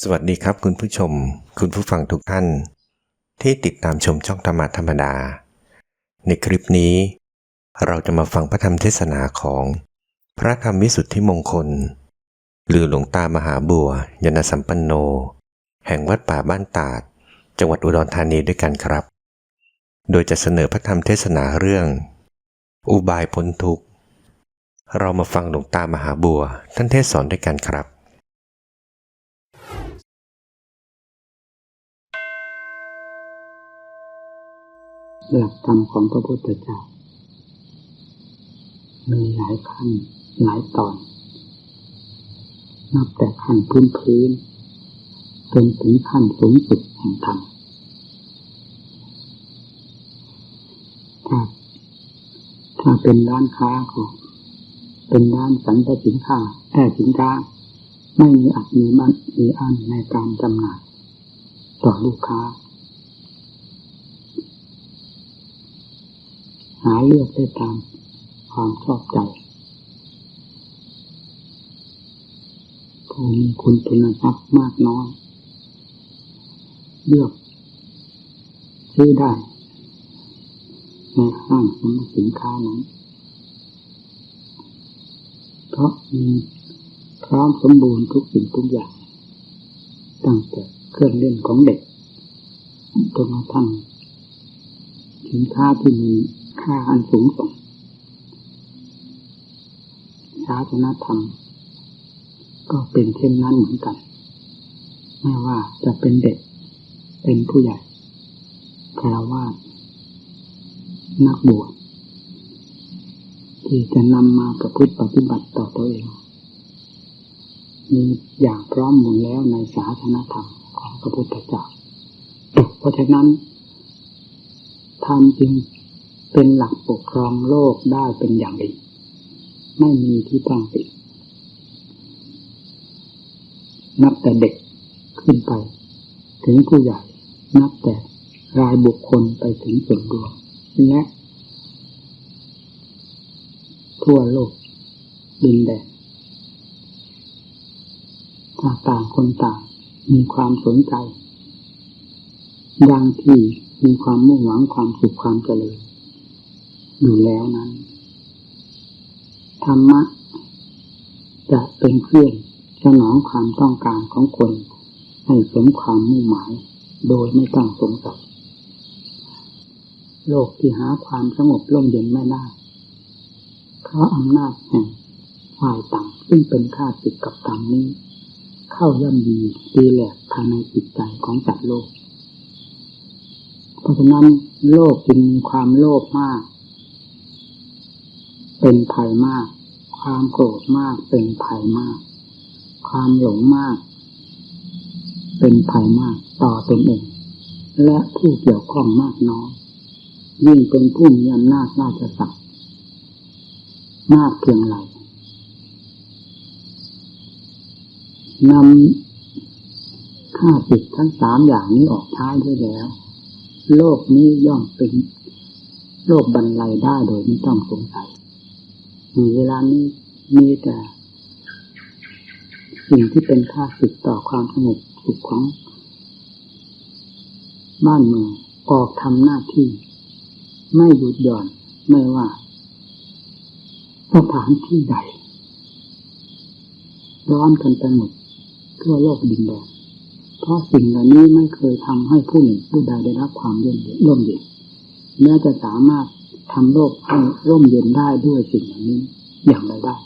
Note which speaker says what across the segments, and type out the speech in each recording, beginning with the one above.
Speaker 1: สวัสดีครับคุณผู้ชมคุณผู้ฟังทุกท่านที่ติดตามชมช่องธรรมะธรรมดาในคลิปนี้เราจะมาฟังพระธรรมเทศนาของพระธรรมวิสุทธิมงคลหรือหลวงตามหาบัวยานสัมปันโนแห่งวัดป่าบ้านตาดจังหวัดอุดรธานีด้วยกันครับโดยจะเสนอพระธรรมเทศนาเรื่องอุบายพ้นทุกข์เรามาฟังหลวงตามหาบัวท่านเทศสอนด้วยกันครับ
Speaker 2: หลักธรรมของพระพุทธเจ้ามีหลายขั้นหลายตอนนับแต่ขั้นพื้นจนถึงขั้นสูงสุดแห่งธรรมถ้าเป็นร้านค้าก็เป็นร้านสรรพสินค้าสินค้าไม่มีอัดมีมันมีอันในการจำหน่ายต่อลูกค้าหาเลือกได้ตามความชอบใจผู้มีคุณทรัพย์มากน้อยเลือกซื้อได้ในห้างสรรพสินค้านั้นเพราะมีพร้อมสมบูรณ์ทุกสิ่งทุกอย่างตั้งแต่เครื่องเล่นของเด็กจนกระทั่งสินค้าที่มีค่าอันสูงส่งศาสนธรรมก็เป็นเช่นนั้นเหมือนกันไม่ว่าจะเป็นเด็กเป็นผู้ใหญ่ฆราวาสนักบวชที่จะนำมาประพฤติปฏิบัติต่อตัวเองมีอย่างพร้อมหมดแล้วในศาสนธรรมของพระพุทธเจ้าเพราะฉะนั้นธรรมจึงเป็นหลักปกครองโลกได้เป็นอย่างดีไม่มีที่ต้องตินับแต่เด็กขึ้นไปถึงผู้ใหญ่นับแต่รายบุคคลไปถึงส่วนรวมและทั่วโลกดินแดนต่างคนต่างมีความสนใจอย่างที่มีความมุ่งหวังความสุขความเจริญอยู่แล้วนั้นธรรมะจะเป็นเครื่องสนองความต้องการของคนให้สมความมุ่งหมายโดยไม่ต้องสงสัยโลกที่หาความสงบร่มเย็นไม่ได้เพราะอำนาจแห่งฝ่ายต่ำซึ่งเป็นข้าศึกกับธรรมนี้เข้าย่ำยีตีแหลกภายในจิตใจของสัตว์โลกเพราะฉะนั้นโลกจึงมีความโลภมากเป็นภัยมากความโกรธมากเป็นภัยมากความหลงมากเป็นภัยมากต่อตนเองและผู้เกี่ยวข้องมากน้อยยิ่งเป็นผู้มีอำนาจราชศักดิ์มากเพียงไรนำข้าศึกทั้งสามอย่างนี้ออกท้ายด้วยแล้วโลกนี้ย่อมเป็นโลกบรรลัยได้โดยไม่ต้องสงสัยเวลานี้มีแต่สิ่งที่เป็นค่าศึกต่อความสงบสุขของบ้านเมืองออกทำหน้าที่ไม่หยุดหย่อนไม่ว่าสถานที่ใดร้อนกันไปหมดทั่วโลกดินแดนเพราะสิ่งเหล่านี้ไม่เคยทำให้ผู้หนึ่งผู้ใดได้รับความร่มเย็นแม้จะสามารถทำโลกให้ร่มเย็นได้ด้วยสิ่งเหล่านี้อย่างไรได้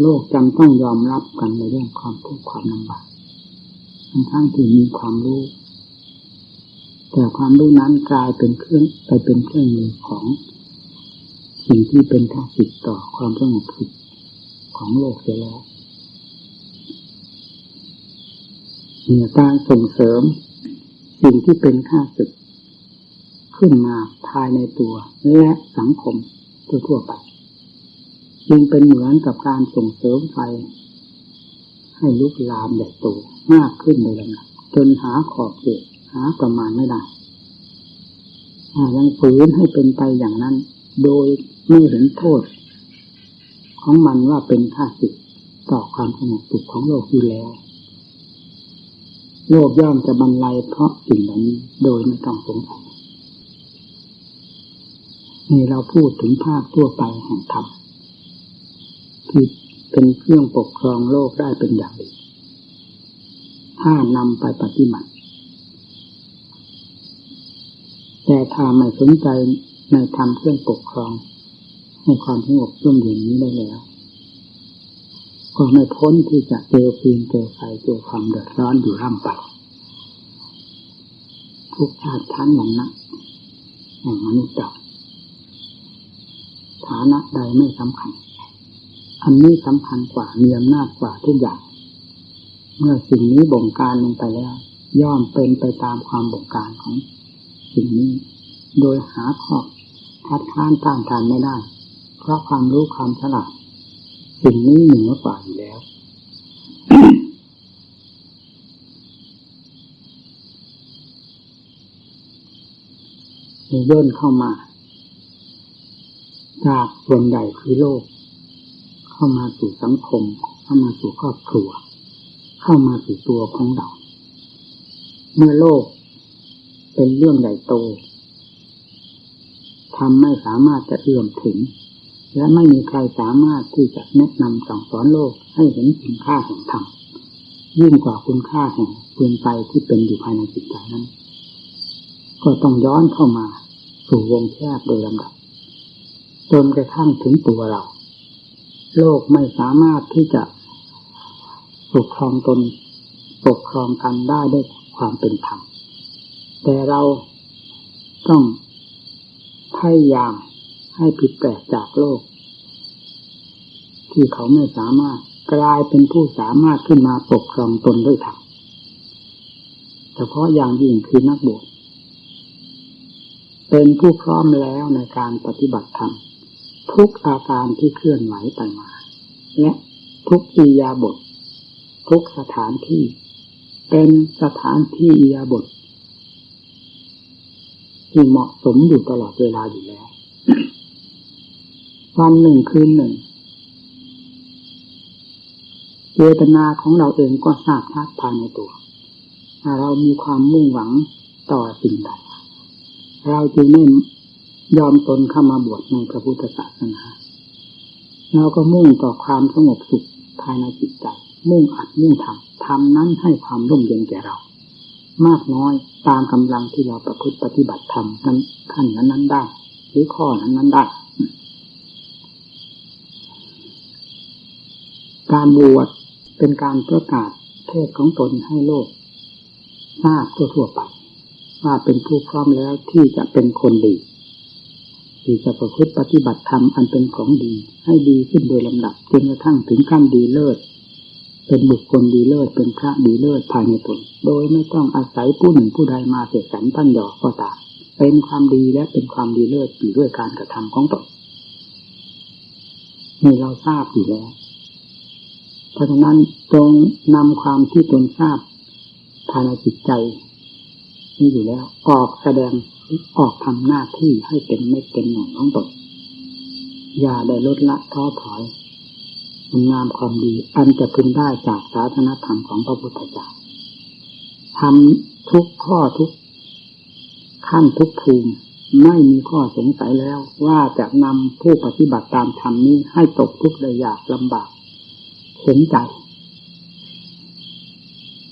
Speaker 2: โลกจำต้องยอมรับกันในเรื่องความทุกข์ความลำบากทั้งที่มีความรู้แต่ความรู้นั้นกลายเป็นเครื่องมือของสิ่งที่เป็นข้าศึกต่อความสงบสุขของโลกเสียแล้วมีการส่งเสริมสิ่งที่เป็นข้าศึกขึ้นมาภายในตัวและสังคมทั่วไปจึงเป็นเหมือนกับการส่งเสริมไฟให้ลุกลามใหญ่โตมากขึ้นโดยลำดับจนหาขอบเขตหาประมาณไม่ได้ยังฝืนให้เป็นไปอย่างนั้นโดยไม่เห็นโทษของมันว่าเป็นข้าศึกต่อความสงบสุขของโลกอยู่แล้ว โลกย่อมจะบรรลัยเพราะสิ่งเหล่านี้โดยไม่ต้องสงสัยนี่เราพูดถึงภาคทั่วไปแห่งธรรมที่เป็นเครื่องปกครองโลกได้เป็นอย่างดีถ้านำไปปฏิบัติแต่ถ้าไม่สนใจในธรรมเครื่องปกครองให้ความสงบร่มเย็นนี้ได้แล้วก็ไม่พ้นที่จะเจอฟืนเจอไฟเจอความเดือดร้อนอยู่ร่ำไปทุกชาติชั้นวรรณะแห่งมนุษย์เราฐานะใดไม่สำคัญอันนี้สำคัญกว่ามีอำนาจกว่าทุกอย่างเมื่อสิ่งนี้บงการลงไปแล้วย่อมเป็นไปตามความบงการของสิ่งนี้โดยหาข้อคัดค้านต้านทานไม่ได้เพราะความรู้ความฉลาดสิ่งนี้เหนือกว่าอยู่แล้ว ย่นเข้ามาจากส่วนใหญ่คือโลกเข้ามาสู่สังคมเข้ามาสู่ครอบครัวเข้ามาสู่ตัวของเราเมื่อโลกเป็นเรื่องใหญ่โตทำไม่สามารถจะเอื้อมถึงและไม่มีใครสามารถที่จะแนะนำสั่งสอนโลกให้เห็นคุณค่าแห่งธรรมยิ่งกว่าคุณค่าแห่งฟืนไฟที่เป็นอยู่ภายในจิตใจนั้นก็ต้องย้อนเข้ามาสู่วงแคบโดยลำดับจนกระทั่งถึงตัวเราโลกไม่สามารถที่จะปกครองตนปกครองกันได้ด้วยความเป็นธรรมแต่เราต้องพยายามให้ผิดแปลกจากโลกที่เขาไม่สามารถกลายเป็นผู้สามารถขึ้นมาปกครองตนด้วยธรรมเฉพาะอย่างยิ่งคือนักบวชเป็นผู้พร้อมแล้วในการปฏิบัติธรรมทุกอาการที่เคลื่อนไหวไปมาและทุกอิริยาบถทุกสถานที่เป็นสถานที่อิริยาบถที่เหมาะสมอยู่ตลอดเวลาอยู่แล้ว วันหนึ่งคืนหนึ่งเจตนาของเราเองก็ทราบชัดภายในตัวถ้าเรามีความมุ่งหวังต่อสิ่งใดเราจึงไม่ยอมตนเข้ามาบวชในพระพุทธศาสนาเราก็มุ่งต่อความสงบสุขภายในจิตใจมุ่งอัดมุ่งทำนั้นให้ความร่มเย็นแก่เรามากน้อยตามกำลังที่เราประพฤติปฏิบัติธรรมนั้นขั้นนั้นได้หรือข้อนั้นได้การบวชเป็นการประกาศเพศของตนให้โลกทราบทั่วไปว่าเป็นผู้พร้อมแล้วที่จะเป็นคนดีที่จะประพฤติปฏิบัติธรรมอันเป็นของดีให้ดีขึ้นโดยลำดับจนกระทั่งถึงขั้นดีเลิศเป็นบุคคลดีเลิศเป็นพระดีเลิศภายในตนโดยไม่ต้องอาศัยผู้หนึ่งผู้ใดมาเสกสรรปั้นหยอกก็ตามเป็นความดีและเป็นความดีเลิศอยู่ด้วยการกระทำของตนนี่เราทราบอยู่แล้วเพราะฉะนั้นจงนำความที่ตนทราบภายในจิตใจนี่อยู่แล้วออกแสดงออกทำหน้าที่ให้เป็นเม็ดเป็นหน่วยของตนอย่าได้ลดละท้อถอยคุณงามความดีอันจะพึงได้จากศาสนธรรมของพระพุทธเจ้าทำทุกข้อทุกขั้นทุกภูมิไม่มีข้อสงสัยแล้วว่าจะนำผู้ปฏิบัติตามธรรมนี้ให้ตกทุกข์ได้ยากลำบากเข็นใจ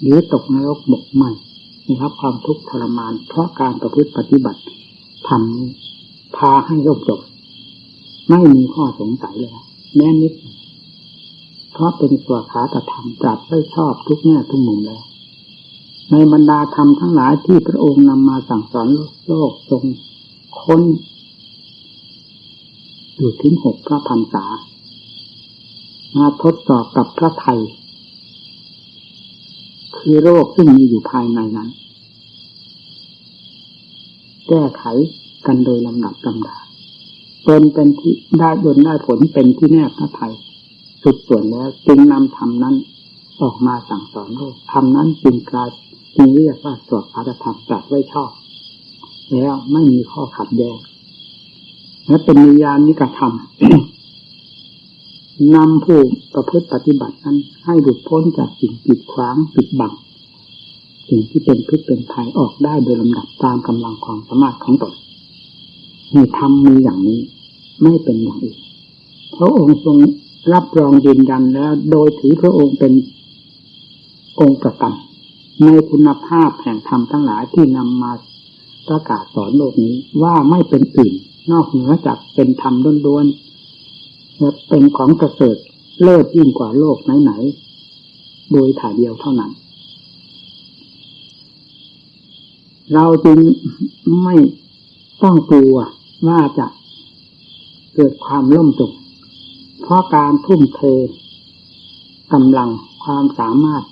Speaker 2: หรือตกนรกหมกไหมนะครับความทุกข์ทรมานเพราะการประพฤติปฏิบัติธรรมนี้พาให้ร่มจมไม่มีข้อสงสัยเลยแม้นิดเพราะเป็นสวขาตธรรมตรัสไว้ชอบทุกแง่ทุกมุมแล้วในบรรดาธรรมทั้งหลายที่พระองค์นำมาสั่งสอนโลกทรงค้นอยู่ถึง6 พระพรรษามาทดสอบกับพระไทยคือโรคซึ่งมีอยู่ภายในนั้นแก้ไขกันโดยลำดับลำดาจนเป็นที่ได้ผลเป็นที่แน่พระไทยสุดส่วนแล้วจึงนำธรรมนั้นออกมาสั่งสอนโลกธรรมนั้นจึงเรียกว่าสวขาตธรรมตรัสไว้ชอบแล้วไม่มีข้อขัดแย้งและเป็นนิยานิกธรรม นำผู้ประพฤติปฏิบัตินั้นให้หลุดพ้นจากสิ่งกีดขวางปิดบัง สิ่งที่เป็นพิษเป็นภัยออกได้โดยลำดับตามกำลังความสามารถของตนมีธรรมมีอย่างนี้ไม่เป็นอย่างอื่นพระองค์ทรงรับรองยืนยันแล้วโดยถือพระองค์เป็นองค์ประกันในคุณภาพแห่งธรรมทั้งหลายที่นำมาประกาศสอนโลกนี้ว่าไม่เป็นอื่นนอกเหนือจากเป็นธรรมล้วนๆและเป็นของประเสริฐเลิศยิ่งกว่าโลกไหนๆโดยถ่ายเดียวเท่านั้นเราจึงไม่ต้องกลัวว่าจะเกิดความล่มจมเพราะการทุ่มเทกำลังความสามารถ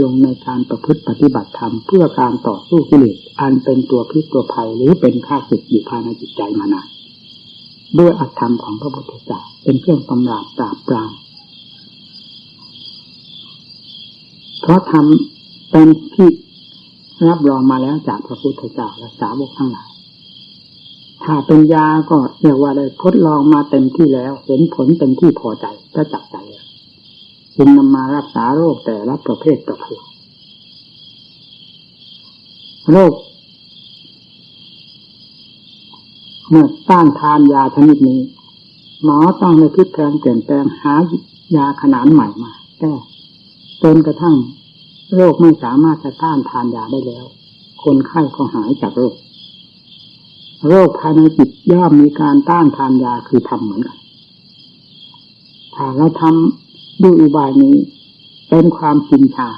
Speaker 2: ลงในการประพฤติปฏิบัติธรรมเพื่อการต่อสู้กิเลสอันเป็นตัวพิษตัวภัยหรือเป็นข้าศึกอยู่ภายในจิตใจมานานด้วยอธรรมของพระพุทธเจ้าเป็นเครื่องกำราบปราบปรามเพราะธรรมเป็นที่รับรองมาแล้วจากพระพุทธเจ้าและสาวกทั้งหลายถ้าเป็นยาก็เรียกว่าได้ทดลองมาเต็มที่แล้วเห็นผลเป็นที่พอใจประจักษ์ใจจึงนำมารักษาโรคแต่ละประเภทประเภทโรคเมื่อต้านทานยาชนิดนี้หมอต้องในพลิกแปลงเปลี่ยนแปลงหายาขนาดใหม่มาแก้จนกระทั่งโรคไม่สามารถจะต้านทานยาได้แล้วคนไข้ก็หายจากโรคภายในจิตย่อมมีการต้านทานยาคือทำเหมือนกันถ้าเราทำด้วยอุบายนี้เป็นความชินชา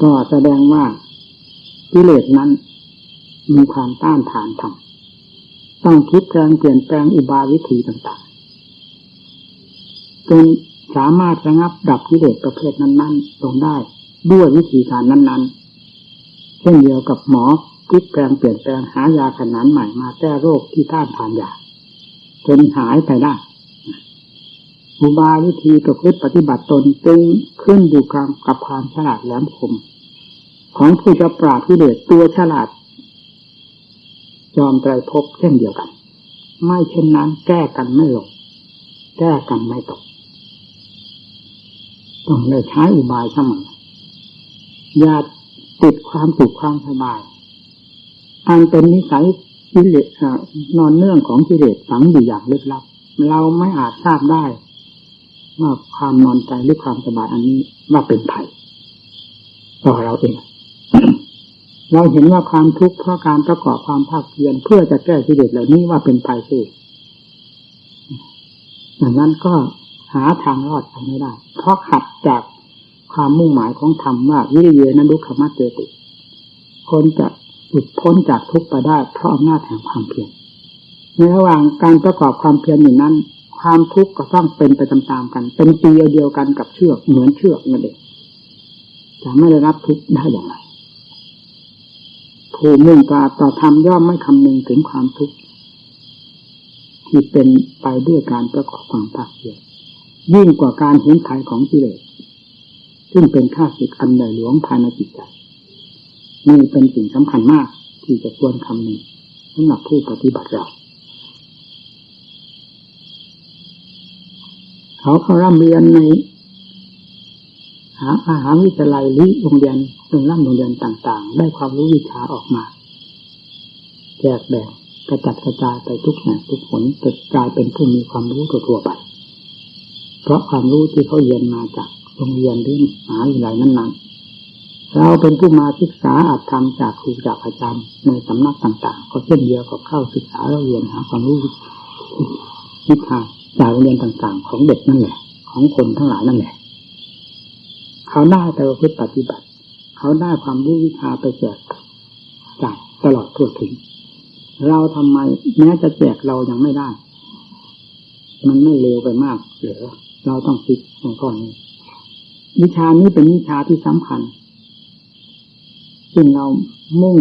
Speaker 2: ก็แสดงว่ากิเลสนั้นมีความต้านทานธรรมต้องคิดแปลงเปลี่ยนแปลงอุบายวิธีต่างๆจนสามารถระงับดับกิเลสประเภทนั้นๆลงได้ด้วยวิธีการนั้นๆเช่นเดียวกับหมอพลิกแปลงเปลี่ยนแปลงหายาขนาดใหม่มาแก้โรคที่ต้านทานยาจนหายไปได้อุบายวิธีประพฤติปฏิบัติตนจึงขึ้นอยู่กับความฉลาดแหลมคมของผู้จะปราบกิเลสตัวฉลาดยอมไตรภพเช่นเดียวกันไม่เช่นนั้นแก้กันไม่ลงแก้กันไม่ตกต้องได้ใช้อุบายเสมออย่าติดความสุขความสบายอันเป็นนิสัยกิเลสนอนเนื่องของกิเลสฝังอยู่อย่างลึกลับเราไม่อาจทราบได้ว่าความนอนใจหรือความสบายอันนี้ว่าเป็นภัยต่อเราเอง เราเห็นว่าความทุกข์เพราะการประกอบความภาคเพียรเพื่อจะแก้กิเลสเหล่านี้ว่าเป็นภัยสิดังนั้นก็หาทางรอดไปไม่ได้เพราะขัดจากความมุ่งหมายของธรรมว่าวิริยะนั้นดุขมัจเจติคนจะหลุดพ้นจากทุกข์ไปได้เพราะอำนาจแห่งความเพียรในระหว่างการประกอบความเพียรอยู่นั้นความทุกข์ก็ต้องเป็นไปตามๆกันเป็นปีเดียวกันกับเชือกเหมือนเชือกนั่นเองจะไม่ได้รับทุกข์ได้อย่างไรผู้มุ่งต่อธรรมย่อมไม่คำนึงถึงความทุกข์ที่เป็นไปด้วยการประกอบความภาคเพียรยิ่งกว่าการเห็นภัยของกิเลสซึ่งเป็นข้าศึกอันใหญ่หลวงภายในจิตใจนี่เป็นสิ่งสำคัญมากที่จะควรคำนึงสำหรับผู้ปฏิบัติเราเขาร่ำเรียนในมหาวิทยาลัยหรือโรงเรียนโรงเรียนต่างๆได้ความรู้วิชาออกมาแจกแบ่งกระจัดกระจายไปทุกแห่งทุกหนจนกลายเป็นผู้มีความรู้ทั่วไปเพราะความรู้ที่เขาเรียนมาจากโรงเรียนหรือมหาวิทยาลัยนั้นๆเราเป็นผู้มาศึกษาอาจทำจากครูจากอาจารย์ในสำนักต่างๆก็เช่นเดียวกับเข้าศึกษาเราเรียนหาความรู้วิชาจากโรงเรียนต่างๆของเด็กนั่นแหละของคนทั้งหลายนั่นแหละเขาได้แต่ประพฤติปฏิบัติเขาได้ความรู้วิชาไปแจกจ่ายตลอดทั่วถึงเราทำไมแม้จะแจกเรายังไม่ได้มันไม่เร็วไปมากเหรอเราต้องคิดในข้อนี้วิชานี้เป็นวิชาที่สำคัญซึ่งเรามุ่ง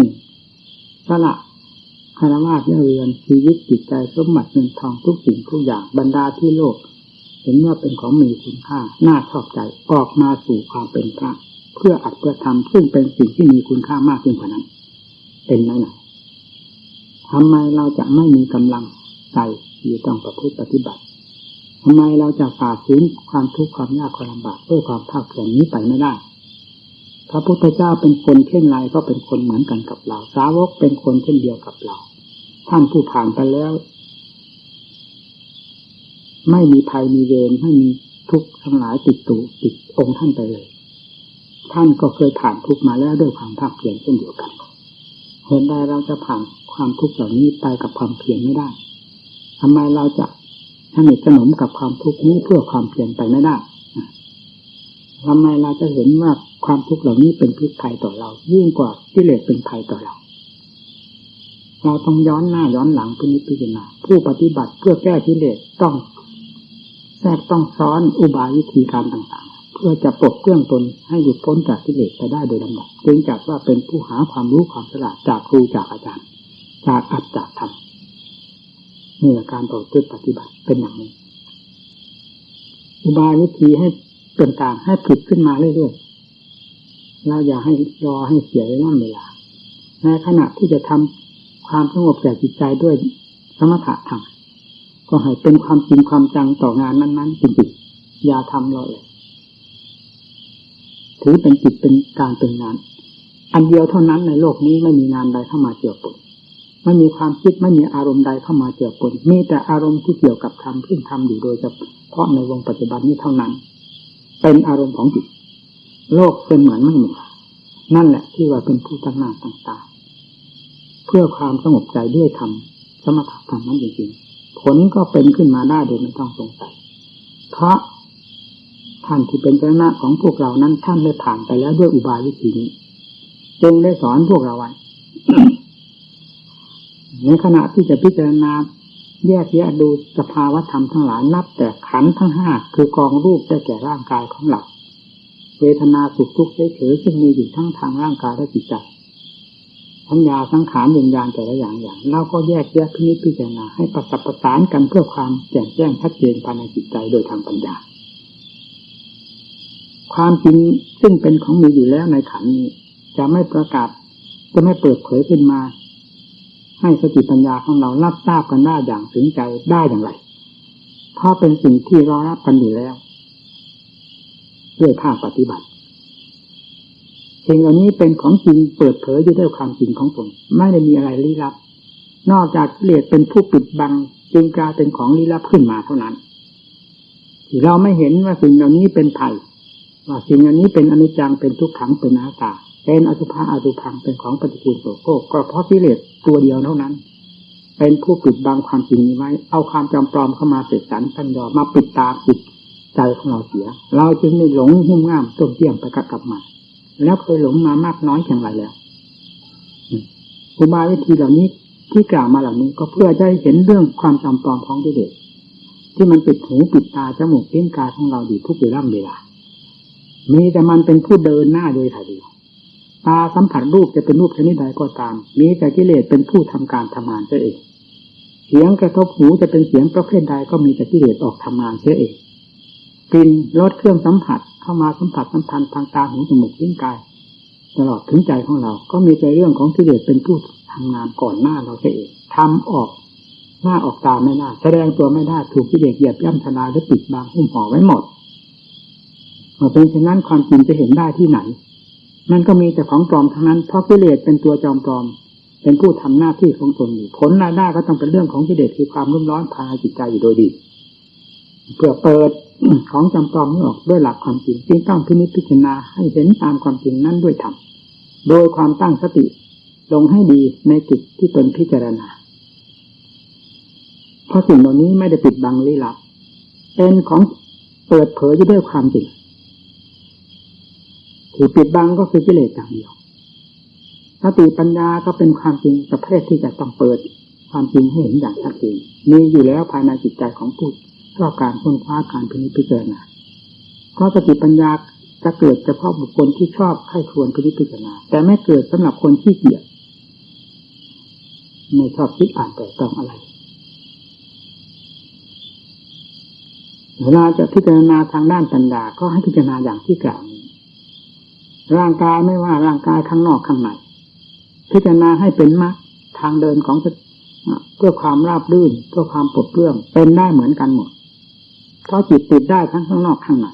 Speaker 2: สละคารวะเรือนชีวิตจิตใจสมบัติเงินทองทุกสิ่งทุกอย่างบรรดาที่โลกเห็นว่าเป็นของมีคุณค่าน่าชอบใจออกมาสู่ความเป็นพระเพื่ออัดเพื่อทำซึ่งเป็นสิ่งที่มีคุณค่ามากยิ่งกว่านั้นเป็นไหนทำไมเราจะไม่มีกำลังใจที่ต้องประพฤติปฏิบัติ ทำไมเราจะฝ่าฝืนความทุกข์ความยากความลำบากด้วยความภาคเพียรนี้ไปไม่ได้พระพุทธเจ้าเป็นคนเช่นไรก็เป็นคนเหมือนกันกับเราสาวกเป็นคนเช่นเดียวกับเราท่านผู้ผ่านไปแล้วไม่มีภัยมีเวรไม่มีทุกข์ทั้งหลายติดองค์ท่านไปเลยท่านก็เคยผ่านทุกข์มาแล้วด้วยความภาคเพียรเช่นเดียวกันเห็นใดเราจะผ่านความทุกข์เหล่านี้ไปกับความเพียรไม่ได้ทำไมเราจะสนิทสนมกับความทุกข์นี้เพื่อความเพียรไปไม่ได้ทำไมเราจะเห็นว่าความทุกข์เหล่านี้เป็นพิษภัยต่อเรายิ่งกว่ากิเลสเป็นภัยต่อเราเราต้องย้อนหน้าย้อนหลังพิจารณาผู้ปฏิบัติเพื่อแก้กิเลสต้องแทรกต้องซ้อนอุบายวิธีการต่างๆเพื่อจะปลดเครื่องตนให้หลุดพ้นจากกิเลสไปได้โดยลำดับจึงจัดว่าเป็นผู้หาความรู้ความฉลาดจากครูจากอาจารย์จากอัตถธรรมนี่แหละการต่อตื้อปฏิบัติเป็นอย่างนี้อุบายวิธีให้ต่างๆให้ผุดขึ้นมาเรื่อยๆเราอย่าให้รอให้เสียเวลาในขณะที่จะทำความสงบแก่จิตใจด้วยสมถะธรรมก็ให้เป็นความจริงความจังต่องานนั้นๆจริงๆอย่าทำเลยถือเป็นจิตเป็นการเป็นงานอันเดียวเท่านั้นในโลกนี้ไม่มีงานใดเข้ามาเกี่ยวปนไม่มีความคิดไม่มีอารมณ์ใดเข้ามาเกี่ยวปนมีแต่อารมณ์ที่เกี่ยวกับธรรมที่ทำอยู่โดยเฉพาะในวงปัจจุบันนี้เท่านั้นเป็นอารมณ์ของจิตโลกเป็นเหมือนไม่มีนั่นแหละที่ว่าเป็นผู้ตั้งหน้าตั้งตาเพื่อความสงบใจด้วยธรรมสมถะธรรมนั้นจริงๆผลก็เป็นขึ้นมาได้โดยไม่ต้องสงสัยเพราะท่านที่เป็นเจ้าหน้าของพวกเรานั้นท่านได้ผ่านไปแล้วด้วยอุบายวิธีนี้จึงได้สอนพวกเราไว้ ในขณะที่จะพิจารณาแยกแยะดูสภาวะธรรมทั้งหลายนับแต่ขันธ์ทั้งห้าคือกองรูปได้แก่ร่างกายของเราเวทนาสุขทุกข์เฉยๆซึ่งมีอยู่ทั้งทางร่างกายและจิตใจสัญญาสังขารวิญญาณแต่ละอย่างเราก็แยกแยะพิจารณาให้ประสับประสานกันเพื่อความแจ่มแจ้งชัดเจนภายในจิตใจโดยทางปัญญาความจริงซึ่งเป็นของมีอยู่แล้วในขันธ์นี้จะไม่ประกาศจะไม่เปิดเผยขึ้นมาให้สติปัญญาของเรารับทราบกันได้อย่างถึงใจได้อย่างไรเพราะเป็นสิ่งที่รอรับกันอยู่แล้วด้วยภาคปฏิบัติสิ่งเหล่านี้เป็นของจริงเปิดเผยอยู่ด้วยความจริงของตนไม่ได้มีอะไรลี้ลับนอกจากกิเลสเป็นผู้ปิดบังจึงกลายเป็นของลี้ลับขึ้นมาเท่านั้นที่เราไม่เห็นว่าสิ่งเหล่านี้เป็นภัยว่าสิ่งเหล่านี้เป็นอนิจจังเป็นทุกขังเป็นอนัตตาเป็นอสุภะอสุภังเป็นของปฏิกูลโสโครกก็เพราะกิเลสตัวเดียวเท่านั้นเป็นผู้ปิดบังความจริงนี้ไว้เอาความจำปลอมเข้ามาเสกสรรพันยอมาปิดตาปิดใจของเราเสียเราจึงได้หลงหุ้มง่ามต้มเตี้ยมไปกลับมาแล้วเคยหลงมามากน้อยเพียงไรแล้วอุบายวิธีเหล่านี้ที่กล่าวมาเหล่านี้ก็เพื่อจะให้เห็นเรื่องความจำปลอมของกิเลสที่มันปิดหูปิดตาจมูกลิ้นกายของเราอยู่ทุกเวลามีแต่มันเป็นผู้เดินหน้าโดยถ่ายเดียวตาสัมผัสรูปจะเป็นรูปชนิดใดก็ตามมีแต่กิเลสเป็นผู้ทำการทำงานเสียเองเสียงกระทบหูจะเป็นเสียงประเภทใดก็มีแต่กิเลสออกทำงานเสียเองกลิ่นรสเครื่องสัมผัสเข้ามาสัมผัสสัมพันธ์ทางตาหูจมูกลิ้นกายตลอดถึงใจของเราก็มีแต่เรื่องของกิเลสเป็นผู้ทำงานก่อนหน้าเราเสียเองทำออกหน้าออกตาไม่ได้แสดงตัวไม่ได้ถูกกิเลสเหยียบย่ำทลายและปิดบังหุ้มห่อไว้หมดเมื่อเป็นเช่นนั้นความจริงจะเห็นได้ที่ไหนมันก็มีแต่ของปลอมทั้งนั้นเพราะกิเลสเป็นตัวจอมปลอมเป็นผู้ทำหน้าที่ของตนอยู่ผลรายได้ก็ต้องเป็นเรื่องของกิเลสคือความรุ่มร้อนภายในจิตใจอยู่โดยดีเพื่อเปิดของจำปลอมออกด้วยหลักความจริงจึงต้องพิจารณาให้เห็นตามความจริงนั้นด้วยธรรมโดยความตั้งสติลงให้ดีในจุดที่ตนพิจารณาเพราะสิ่งเหล่านี้ไม่ได้ปิดบังลี้ลับเป็นของเปิดเผยอยู่ด้วยความจริงที่ปิดบังก็คือกิเลสอย่างเดียวสติปัญญาก็เป็นความจริงประเภทที่จะต้องเปิดความจริงให้เห็นอย่างชัดเจนมีอยู่แล้วภายในจิตใจของผู้ชอบการค้นคว้าการพิจารณาเพราะสติปัญญาจะเกิดเฉพาะบุคคลที่ชอบใคร่ครวญพิจารณาแต่ไม่เกิดสำหรับคนขี้เกียจไม่ชอบคิดอ่านแต่ต้องอะไรเวลาจะพิจารณาทางด้านปัญญาก็ให้พิจารณาอย่างที่กล่าวนี้ร่างกายไม่ว่าร่างกายข้างนอกข้างในพิจารณาให้เป็นมรรคทางเดินของเพื่อความราบรื่นเพื่อความปลดเปลื้องเป็นได้เหมือนกันหมด เพราะจิตติดได้ทั้งข้างนอกข้างใน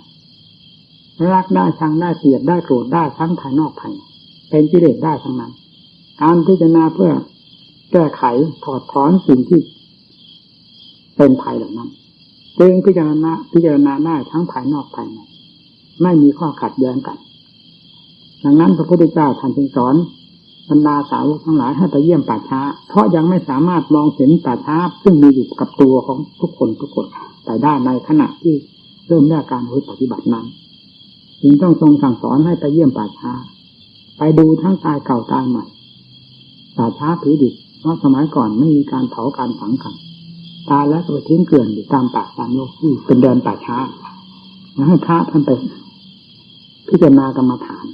Speaker 2: รักได้ชังได้เกลียดได้โกรธได้ทั้งภายนอกภายในเป็นกิเลสได้ทั้งนั้นการพิจารณาเพื่อแก้ไขถอดถอนสิ่งที่เป็นภัยเหล่านั้นจึงพิจารณาได้ทั้งภายนอกภายในไม่มีข้อขัดแย้งกันดังนั้นพระพุทธเจ้าท่านจึงสอนบรรดาสาวกทั้งหลายให้ไปเยี่ยมป่าช้าเพราะยังไม่สามารถมองเห็นป่าช้าซึ่งมีอยู่กับตัวของทุกคนแต่ได้ในขณะที่เริ่มแรกการปฏิบัตินั้นจึงต้องทรงสั่งสอนให้ไปเยี่ยมป่าช้าไปดูทั้งตายเก่าตายใหม่ป่าช้าผีดิบเพราะสมัยก่อนไม่มีการเผาการฝังกันตายแล้วก็ไปทิ้งเกลื่อนอยู่ตามป่าตามโลกที่เป็นเดินป่าช้าแล้วให้พระท่านไปพิจารณากรรมฐาน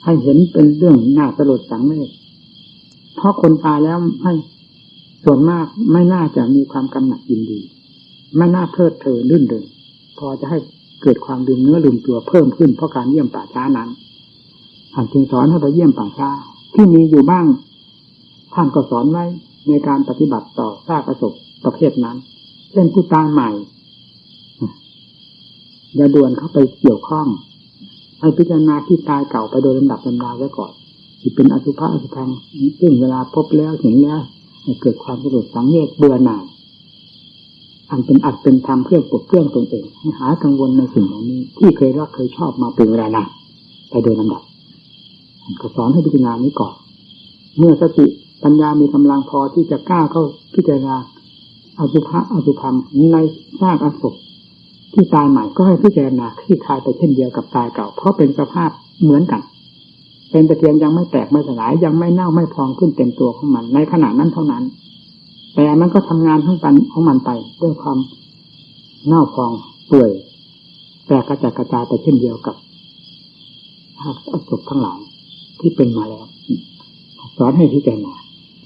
Speaker 2: ให้เห็นเป็นเรื่องน่าสลดสังเวชเพราะคนตายแล้วให้ส่วนมากไม่น่าจะมีความกำหนัดยินดีไม่น่าเพลิดเพลินรื่นเริงพอจะให้เกิดความลืมเนื้อลืมตัวเพิ่มขึ้นเพราะการเยี่ยมป่าช้านั้นท่านจึงสอนให้ไปเยี่ยมป่าช้าที่มีอยู่บ้างท่านก็สอนไว้ในการปฏิบัติต่อซากอศพประเภทนั้นเช่นผู้ตายใหม่อย่าด่วนเข้าไปเกี่ยวข้องให้พิจารณาที่ตายเก่าไปโดยลำดับลำดาไว้ก่อนที่เป็นอสุภะอสุภังซึ่งเวลาพบแล้วเห็นแล้วให้เกิดความสลดสังเวชเบื่อหน่ายอันเป็นอัตเป็นธรรมเพื่อปลดเปลื้องตนเองให้หายกังวลในสิ่งเหล่านี้ที่เคยรักเคยชอบมาเป็นเวลานานไปโดยลำดับก็สอนให้พิจารณานี้ก่อนเมื่อสติปัญญามีกำลังพอที่จะกล้าเข้าพิจารณาอสุภะอสุภังในซากอศพที่ตายใหม่ก็ให้พิจารณาคลี่คลายไปเช่นเดียวกับตายเก่าเพราะเป็นสภาพเหมือนกันเป็นตะเกียงยังไม่แตกไม่สลายยังไม่เน่าไม่พองขึ้นเต็มตัวของมันในขณะนั้นเท่านั้นแต่มันก็ทำงานทั้งวันของมันไปด้วยความเน่าพองเปื่อยแตกกระจายไปเช่นเดียวกับภาพอศพทั้งหลายที่เป็นมาแล้วสอนให้พิจารณา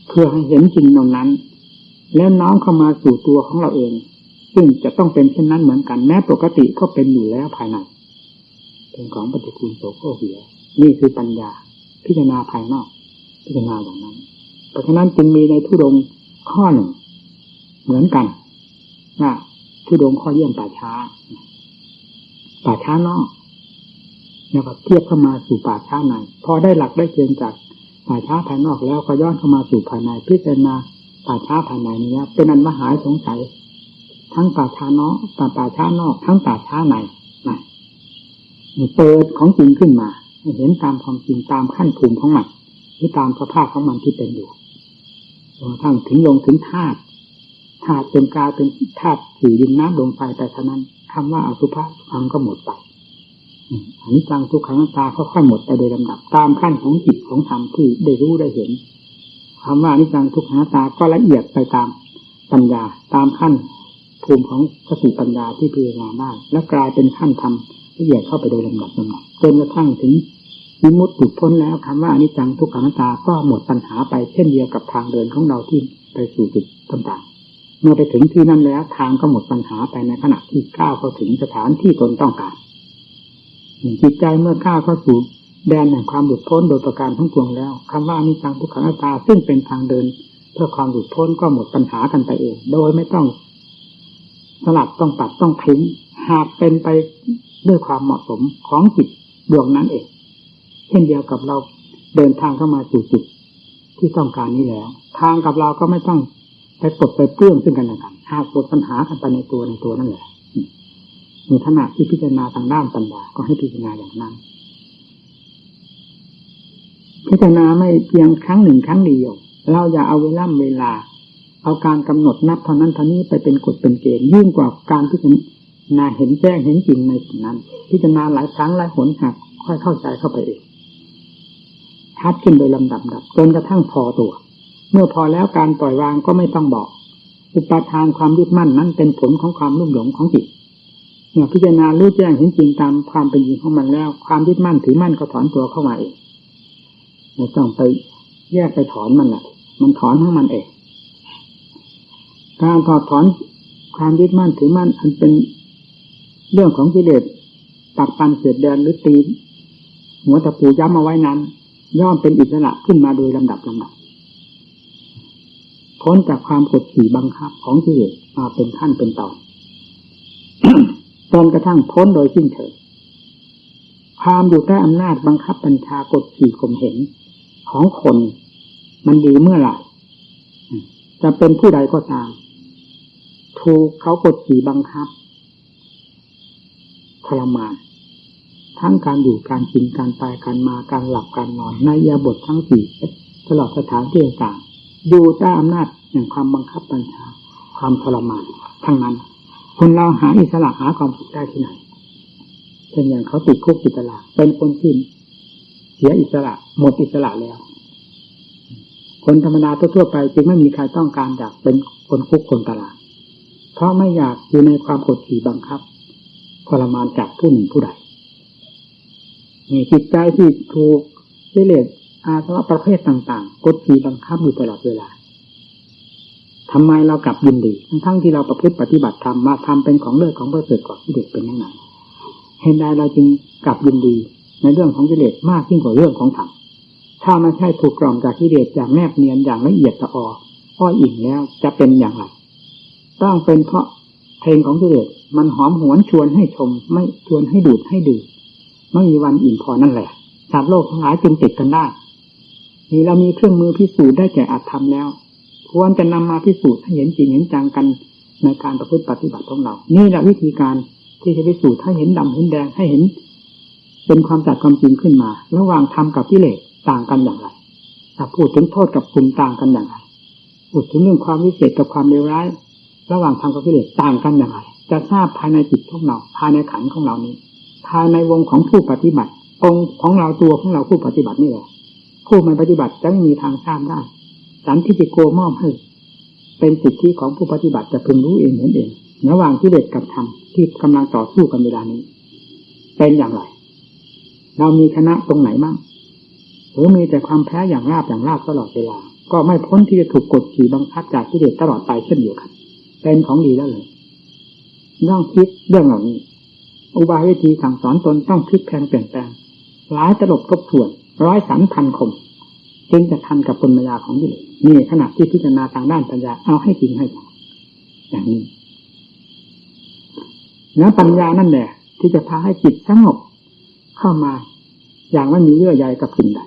Speaker 2: เพื่อให้เห็นจริงตรงนั้นแล้วน้อมเข้ามาสู่ตัวของเราเองซึ่งจะต้องเป็นเช่นนั้นเหมือนกันแม้ปกติก็เป็นอยู่แล้วภายในเป็นของปฏิกูลโสโครกอยู่แล้วนี่คือปัญญาพิจารณาภายนอกพิจารณาอย่างนั้นเพราะฉะนั้นจึงมีในธุดงค์ข้อหนึ่งเหมือนกันว่าธุดงค์ข้อเยี่ยมป่าช้านอกแล้วก็เทียบเข้ามาสู่ป่าช้าในพอได้หลักได้เกณฑ์จากป่าช้าภายนอกแล้วก็ย้อนเข้ามาสู่ภายในพิจารณาป่าช้าภายในนี้เป็นอันมหาสงสัยทั้งป่าช้านอกป่าช้านอกทั้งป่าช้าในเปิดของจริงขึ้นมาเห็นตามความจริงตามขั้นภูมิของมันที่ตามสภาพของมันที่เป็นอยู่จนกระทั่งถึงลงถึงธาตุเป็นกายเป็นธาตุสี่ดินน้ำลมไฟแต่เท่านั้นคำว่าอสุภะอังก็หมดไปอันนี้จังทุกขังอนัตตาค่อยๆหมดไปโดยลำดับตามขั้นของจิตของธรรมที่ได้รู้ได้เห็นคำว่าอนิจจังทุกขังอนัตตาก็ละเอียดไปตามปัญญาตามขั้นภูมิของสติปัญญาที่พิจารณาได้และกลายเป็นขั้นธรรมละเอียดเข้าไปโดยลำดับจนกระทั่งถึงวิมุตติหลุดพ้นแล้วคำว่าอนิจจังทุกขังอนัตตาก็หมดปัญหาไปเช่นเดียวกับทางเดินของเราที่ไปสู่จุดต่างๆเมื่อไปถึงที่นั่นแล้วทางก็หมดปัญหาไปในขณะที่ก้าวเข้าถึงสถานที่ตนต้องการจิตใจเมื่อก้าวเข้าสู่แดนแห่งความหลุดพ้นโดยประการทั้งปวงแล้วคำว่าอนิจจังทุกขังอนัตตาซึ่งเป็นทางเดินเพื่อความหลุดพ้นก็หมดปัญหากันไปเองโดยไม่ต้องสลัดต้องตัดต้องทิ้งหากเป็นไปด้วยความเหมาะสมของจิตดวงนั้นเองเช่นเดียวกับเราเดินทางเข้ามาสู่จุดที่ต้องการนี้แล้วทางกับเราก็ไม่ต้องไปปลดไปเปลื้องซึ่งกันและกันหากปลดปัญหากันไปในตัวนั่นแหละในขณะที่พิจารณาทางด้านปัญญาก็ให้พิจารณาอย่างนั้นพิจารณาไม่เพียงครั้งหนึ่งครั้งเดียวเราอย่าเอาเวลาเอาการกำหนดนับเท่านั้นเท่านี้ไปเป็นกฎเป็นเกณฑ์ยิ่งกว่าการพิจารณาเห็นแจ้งเห็นจริงในสิ่งนั้นพิจารณาหลายครั้งหลายหนหากค่อยเข้าใจเข้าไปเองชัดขึ้นโดยลำดับจนกระทั่งพอตัวเมื่อพอแล้วการปล่อยวางก็ไม่ต้องบอกอุปาทานความยึดมั่นนั้นเป็นผลของความลุ่มหลงของจิตเมื่อพิจารณารู้แจ้งเห็นจริงตามความเป็นจริงของมันแล้วความยึดมั่นถือมั่นก็ถอนตัวเข้ามาเองไม่ต้องไปแยกไปถอนมันแหละมันถอนของมันเองการถอนความยึดมั่นถือมั่นอันเป็นเรื่องของกิเลสตักปันเสียดแดนหรือตีหัวตะปูย้ำเอาไว้นั้นย่อมเป็นอิสระขึ้นมาโดยลำดับพ้นจากความกดขี่บังคับของกิเลสมาเป็นขั้นเป็นตอน จนกระทั่งพ้นโดยสิ้นเชิงความอยู่ใต้อำนาจบังคับบัญชากดขี่ข่มเหงของคนมันดีเมื่อไหร่จะเป็นผู้ใดก็ตามถูกเขากดขี่บังคับทรมานทั้งการอยู่การกินการตายการมาการหลับการนอนในอิริยาบถทั้งสี่ตลอดสถานที่ต่างๆอยู่ใต้อำนาจแห่งความบังคับบัญชาความทรมานทั้งนั้นคนเราหาอิสระหาความสุขได้ที่ไหนเช่นอย่างเขาติดคุกติดตารางเป็นคนที่เสียอิสระหมดอิสระแล้วคนธรรมดาทั่วไปจึงไม่มีใครต้องการอยากเป็นคนคุกคนตารางเพราะไม่อยากอยู่ในความกดขี่บังคับทรมานจากผู้หนึ่งผู้ใดมีจิตใจที่ถูกกิเลสอาสวะประเภทต่างๆกดขี่บังคับอยู่ตลอดเวลาทำไมเรากลับยินดีทั้งที่เราประพฤติปฏิบัติธรรมมาทำเป็นของเลิศของประเสริฐกว่ากิเลสเป็นยังไงเห็นใดเราจึงกลับยินดีในเรื่องของกิเลสมากยิ่งกว่าเรื่องของธรรมถ้าไม่ใช่ถูกกล่อมจากกิเลสอย่างแนบเนียนอย่างละเอียดละอออ้ออิ่มแล้วจะเป็นอย่างไรต้องเป็นเพราะเพลงของกิเลสมันหอมหวนชวนให้ชมไม่ชวนให้ดูดให้ดื่มไม่มีวันอิ่มพอนั่นแหละสัตว์โลกทั้งหลายจึงติดกันได้นี่เรามีเครื่องมือพิสูจน์ได้แก่อัตธรรมแล้วควรจะนำมาพิสูจน์ให้เห็นจริงเห็นจังกันในการประพฤติปฏิบัติของเรานี่แหละวิธีการที่จะพิสูจน์ให้เห็นดำเห็นแดงให้เห็นเป็นความจัดความจริงขึ้นมาระหว่างธรรมกับกิเลสต่างกันอย่างไรถ้าพูดถึงโทษกับคุณต่างกันอย่างไรพูดถึงเรื่องความวิเศษกับความเลวร้ายระหว่างธรรมกับกิเลสต่างกันอย่างไรจะทราบภายในจิตของเราภายในขันธ์ของเรานี้ภายในวงของผู้ปฏิบัติองค์ของเราตัวของเราผู้ปฏิบัตินี่แหละผู้ไม่ปฏิบัติจะไม่มีทางทราบได้สันทิฏฐิโกมอบให้เป็นสิทธิของผู้ปฏิบัติจะพึงรู้เองเห็นเองระหว่างกิเลสกับธรรมที่กำลังต่อสู้กันเวลานี้เป็นอย่างไรเรามีชนะตรงไหนมั่งหรือมีแต่ความแพ้อย่างราบตลอดเวลาก็ไม่พ้นที่จะถูกกดขี่บังคับจากกิเลสตลอดไปเช่นเดียวกันเป็นของดีแล้วเลยต้องคิดเรื่องเหล่านี้อุบายวิธีสั่งสอนตนต้องพลิกแพลงเปลี่ยนแปลงหลายตลบทบทวนร้อยสันพันคมจึงจะทันกับปัญญาของกิเลสนี่ขณะที่พิจารณาทางด้านปัญญาเอาให้จริงให้จังอย่างนี้แล้วปัญญานั่นแหละที่จะพาให้จิตสงบเข้ามาอย่างไม่มีเยื่อใยกับสิ่งใด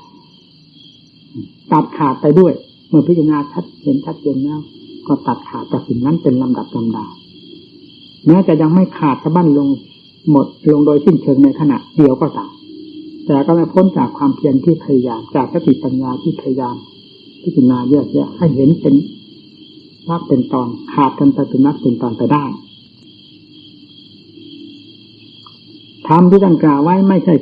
Speaker 2: ตัดขาดไปด้วยเมื่อพิจารณาชัดเจนแล้วก็ตัดขาดจากสิ่งนั้นเป็นลำดับลำดาแม้จะยังไม่ขาดสะบั้นลงหมดลงโดยสิ้นเชิงในขณะเดียวก็ตามแต่ก็ไม่พ้นจากความเพียรที่พยายามจากสติปัญญาที่พยายามพิจารณาแยกแยะให้เห็นเป็นนักเป็นตอนขาดกันไปเป็นนักเป็นตอนไปได้ธรรมที่ท่านกล่าวไว้ไม่ใช่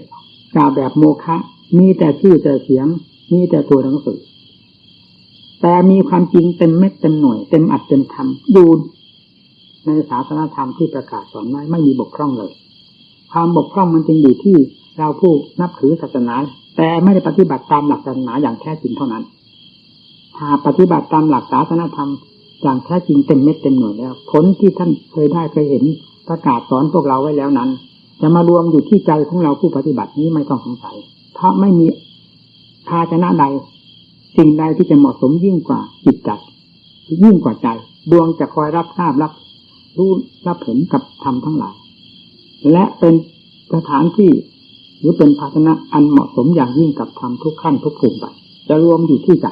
Speaker 2: กล่าวแบบโมฆะมีแต่ชื่อแต่เสียงมีแต่ตัวหนังสือแต่มีความจริงเต็มเม็ดเต็มหน่วยเต็มอัดเต็มทำอยู่ในศาสนธรรมที่ประกาศสอนไว้ไม่มีบกพร่องเลยความบกพร่องมันจึงอยู่ที่เราผู้นับถือศาสนาแต่ไม่ได้ปฏิบัติตามหลักศาสนาอย่างแท้จริงเท่านั้นถ้าปฏิบัติตามหลักศาสนธรรมอย่างแท้จริงเต็มเม็ดเต็มหน่วยแล้วผลที่ท่านเคยเห็นประกาศสอนพวกเราไว้แล้วนั้นจะมารวมอยู่ที่ใจของเราผู้ปฏิบัตินี้ไม่ต้องสงสัยเพราะไม่มีภาชนะใดสิ่งใดที่จะเหมาะสมยิ่งกว่าจิตใจยิ่งกว่าใจดวงจะคอยรับทราบรับรู้รับเห็นกับธรรมทั้งหลายและเป็นสถานที่หรือเป็นภาชนะอันเหมาะสมอย่างยิ่งกับธรรมทุกขั้นทุกภูมิไปจะรวมอยู่ที่ใจ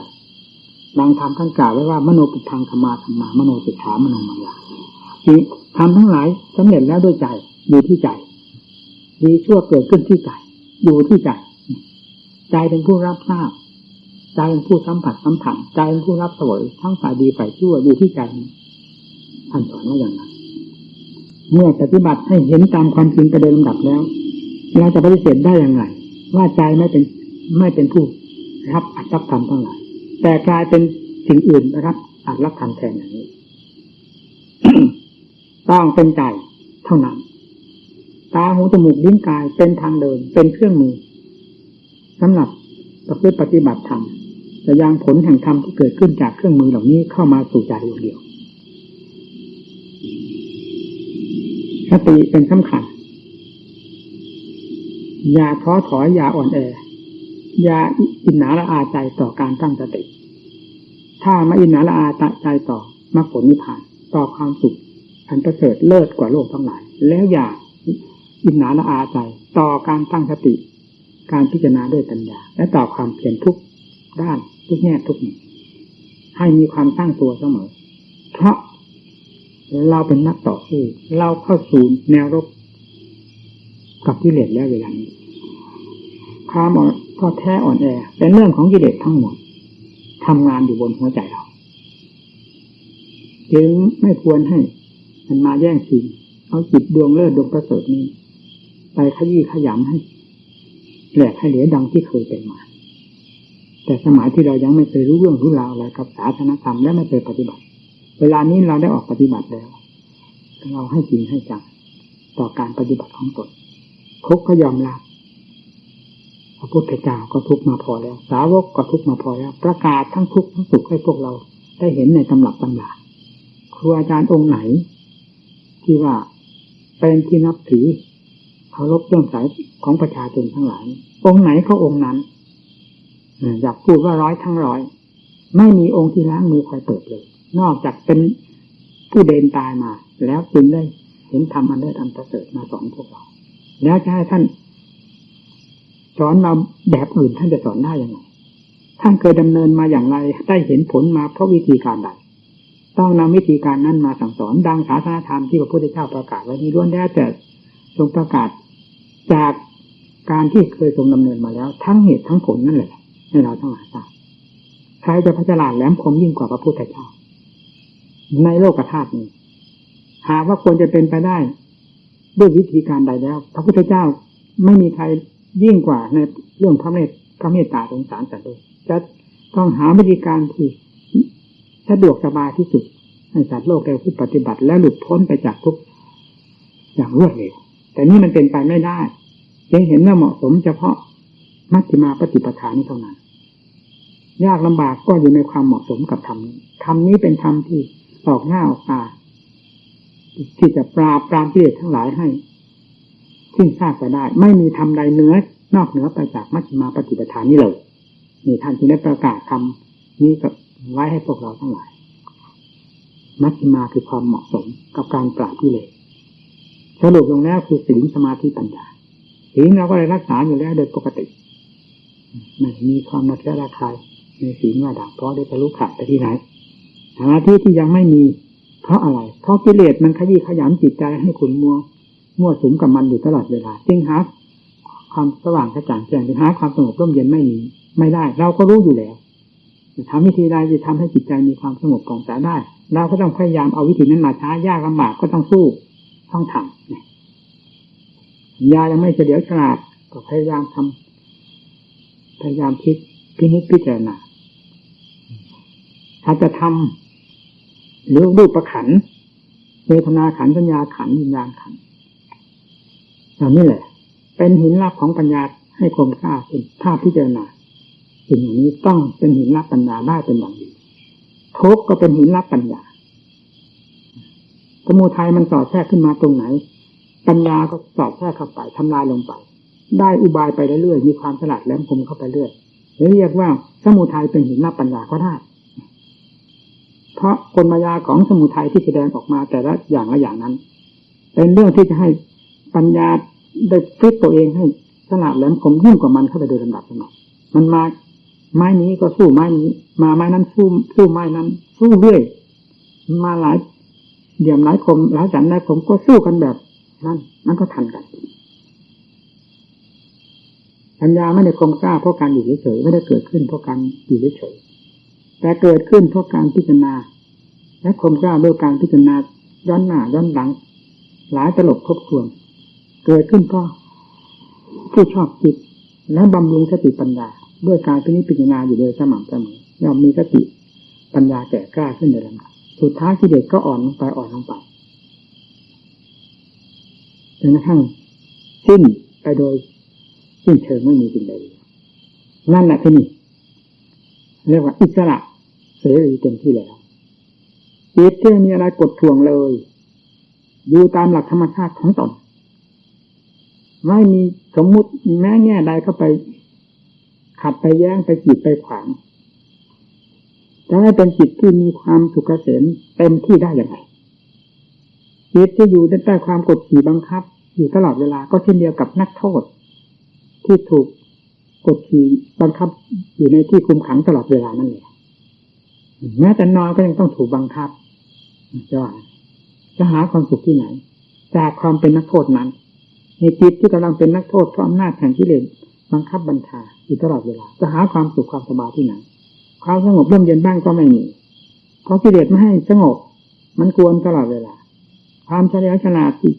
Speaker 2: ดังธรรมท่านกล่าวไว้ว่ามโนปุถังธรรมามามโนสิกขามโนมายาธรรมทั้งหลายสำเร็จแล้วด้วยใจอยู่ที่ใจดีชั่วเกิดขึ้นที่ใจอยู่ที่ใจใจเป็นผู้รับทราบใจเป็นผู้สัมผัสใจเป็นผู้รับเสวยทั้งฝ่ายดีฝ่ายชั่วอยู่ที่ใจท่านสอนว่าอย่างนั้นเมื่อปฏิบัติให้เห็นตามความจริงกระเด็นลำดับแล้วเราจะปฏิเสธได้อย่างไรว่าใจไม่เป็นผู้รับอัตธรรมทั้งหลายแต่กลายเป็นสิ่งอื่นรับอัตธรรมแทนอย่างนี้ ต้องเป็นใจเท่านั้นตาหูจมูกลิ้นกายเป็นทางเดินเป็นเครื่องมือสำหรับประพฤติปฏิบัติธรรมจะยังผลแห่งธรรมที่เกิดขึ้นจากเครื่องมือเหล่านี้เข้ามาสู่ใจดวงเดียวสติเป็นสำคัญอย่าท้อถอยอย่าอ่อนแออย่าอิจฉาละอาใจต่อการตั้งสติถ้ามาอิจฉาละอาใจต่อมรรคผลนิพพานต่อความสุขอันประเสริฐเลิศกว่าโลกทั้งหลายแล้วอย่า อิจฉาละอาใจต่อการตั้งสติการพิจารณาด้วยปัญญาและต่อความเพียรทุกด้านทุกแง่ทุกมุมให้มีความตั้งตัวเสมอเพราะเราเป็นนักต่อสู้เราเข้าสู่แนวรบกับกิเลสแล้วเวลานี้ความท้อแท้อ่อนแอเป็นเรื่องของกิเลสทั้งหมดทำงานอยู่บนหัวใจเราจึงไม่ควรให้มันมาแย่งชิงเอาจิตดวงเลิศดวงประเสริฐนี้ไปขยี้ขยำให้แหลกให้เหลือดังที่เคยเป็นมาแต่สมัยที่เรายังไม่เคยรู้เรื่องรู้ราวอะไรกับศาสนธรรมและไม่เคยปฏิบัติเวลานี้เราได้ออกปฏิบัติแล้วเราให้จริงให้จังต่อการปฏิบัติของตนทุกข์ก็ยอมรับพระพุทธเจ้าก็ทุกข์มาพอแล้วสาวกก็ทุกข์มาพอแล้วประกาศทั้งทุกข์ทั้งสุขให้พวกเราได้เห็นในตำรับตำราครูอาจารย์องค์ไหนที่ว่าเป็นที่นับถือเคารพเลื่อมใสของประชาชนทั้งหลายองค์ไหนเขาองค์นั้นอยากพูดว่าร้อยทั้งร้อยไม่มีองค์ที่ล้างมือคอยเปิดเลยนอกจากเป็นผู้เดินตายมาแล้วจึงได้เห็นธรรมอันเลิศอันประเสริฐมาสอนพวกเราแล้วจะให้ท่านสอนเราแบบอื่นท่านจะสอนได้ยังไงท่านเคยดำเนินมาอย่างไรได้เห็นผลมาเพราะวิธีการใดต้องนำวิธีการนั้นมาสั่งสอนดังศาสนธรรมที่พระพุทธเจ้าประกาศไว้นี้ล้วนแล้วแต่ทรงประกาศจากการที่เคยทรงดำเนินมาแล้วทั้งเหตุทั้งผลนั่นแหละให้เราทั้งหลายทราบใครจะพัฒนาแหลมคมยิ่งกว่าพระพุทธเจ้าในโลกธาตุนี้หากว่าควรจะเป็นไปได้ด้วยวิธีการใดแล้วพระพุทธเจ้าไม่มีใครยิ่งกว่าในเรื่องพระเมตตาสงสารสัตว์โลกจะต้องหาวิธีการที่สะดวกสบายที่สุดให้สัตว์โลกได้ปฏิบัติและหลุดพ้นไปจากทุกข์อย่างรวดเร็วแต่นี่มันเป็นไปไม่ได้จึงเห็นว่าเหมาะสมเฉพาะมัชฌิมาปฏิปทานี้เท่านั้นยากลำบากก็อยู่ในความเหมาะสมกับธรรมนี้ธรรมนี้เป็นธรรมที่ออกหน้าออกตาที่จะปราบกิเลสทั้งหลายให้สิ้นซากไปได้ไม่มีธรรมใดนอกเหนือไปจากมัชฌิมาปฏิปทานี้เลยนี่ท่านจึงได้ประกาศธรรมนี้กับไว้ให้พวกเราทั้งหลายมัชฌิมาคือความเหมาะสมกับการปราบกิเลสสรุปลงแล้วคือศีลสมาธิปัญญาศีลเราก็ได้รักษาอยู่แล้วโดยปกติไม่มีความนัดและระคายในศีลว่าด่างเพราะได้ทะลุขาดไปที่ไหนสมาธิที่ยังไม่มีเพราะอะไรเพราะกิเลสมันขยี้ขยำจิตใจให้ขุ่นมั่วสุมกับมันอยู่ตลอดเวลาจึงหาความสว่างกระจ่างแจ้งหาความสงบร่มเย็นไม่ได้เราก็รู้อยู่แล้วทำวิธีใดจะทำให้จิตใจมีความสงบปลอดโปร่งได้เราก็ต้องพยายามเอาวิธีนั้นมาใช้ยากลำบากก็ต้องสู้ต้องทำยายังไม่เฉลียวฉลาดก็พยายามทำพยายามคิดพิจารณาถ้าจะทำหรือรูปขันธ์เวทนาขันธ์สัญญาขันธ์วิญญาณขันธ์อย่างนี้แหละเป็นหินลับของปัญญาให้คมกล้าเป็นถ้าพิจารณาสิ่งอย่างนี้ต้องเป็นหินลับปัญญาได้เป็นอย่างดีทุกข์ก็เป็นหินลับปัญญาสมุทัยมันสอดแทรกขึ้นมาตรงไหนปัญญาก็สอดแทรกเข้าไปทำลายลงไปได้อุบายไปเรื่อยๆมีความฉลาดแหลมคมเข้าไปเรื่อยหรือเรียกว่าสมุทัยเป็นหินลับปัญญาก็ได้เพราะกลมายาของสมุทัยที่แสดงออกมาแต่ละอย่างนั้นเป็นเรื่องที่จะให้ปัญญาได้ฟิตตัวเองให้ฉลาดแหลมคมยิ่งกว่ามันเข้าไปโดยลำดับมันมาไม้นี้ก็สู้ไม้นี้มาไม้นั้นสู้ไม้นั้นสู้เรื่อยมาหลายเดี่ยมหลายคมหลายสันหลายคมก็สู้กันแบบนั้นมันก็ทันกันปัญญาไม่ได้คมกล้าเพราะการอยู่เฉยๆไม่ได้เกิดขึ้นเพราะการอยู่เฉยๆแต่เกิดขึ้นเพราะการพิจารณาและคมกล้าด้วยการพิจารณาย้อนหน้าย้อนหลังหลายตลบทบทวนเกิดขึ้นเพราะผู้ชอบจิตและบำรุงสติปัญญาด้วยการพิจารณาอยู่โดยสม่ำเสมอย่อมมีสติปัญญาแก่กล้าขึ้นโดยลำดับสุดท้ายกิเลสก็อ่อนลงไปจนกระทั่งสิ้นไปโดยสิ้นเชิงไม่มีสิ่งใดนั่นแหละที่นี่เรียกว่าอิสระเสรีเต็มที่แล้วจิตที่มีอะไรกดท่วงเลยอยู่ตามหลักธรรมชาติของตนไม่มีสมมุติแม้แง่ใดเข้าไปขัดไปแย้งไปกีดไปขวางจะให้เป็นจิตที่มีความสุขเกษมเต็มที่ได้อย่างไรจิตที่อยู่ใต้ความกดขี่บังคับ อยู่ตลอดเวลาก็เช่นเดียวกับนักโทษที่ถูกกดขี่บังคับอยู่ในที่คุมขังตลอดเวลานั่นแหละแม้แต่นอนก็ยังต้องถูกบังคับจะหาความสุขที่ไหนจากความเป็นนักโทษนั้นในจิตที่กำลังเป็นนักโทษเพราะอำนาจแห่งกิเลสบังคับบัญชาอยู่ตลอดเวลาจะหาความสุขความสบายที่ไหนความสงบร่มเย็นบ้างก็ไม่มีเพราะกิเลสไม่ให้สงบมันกวนตลอดเวลาความเฉลียวฉลาดที่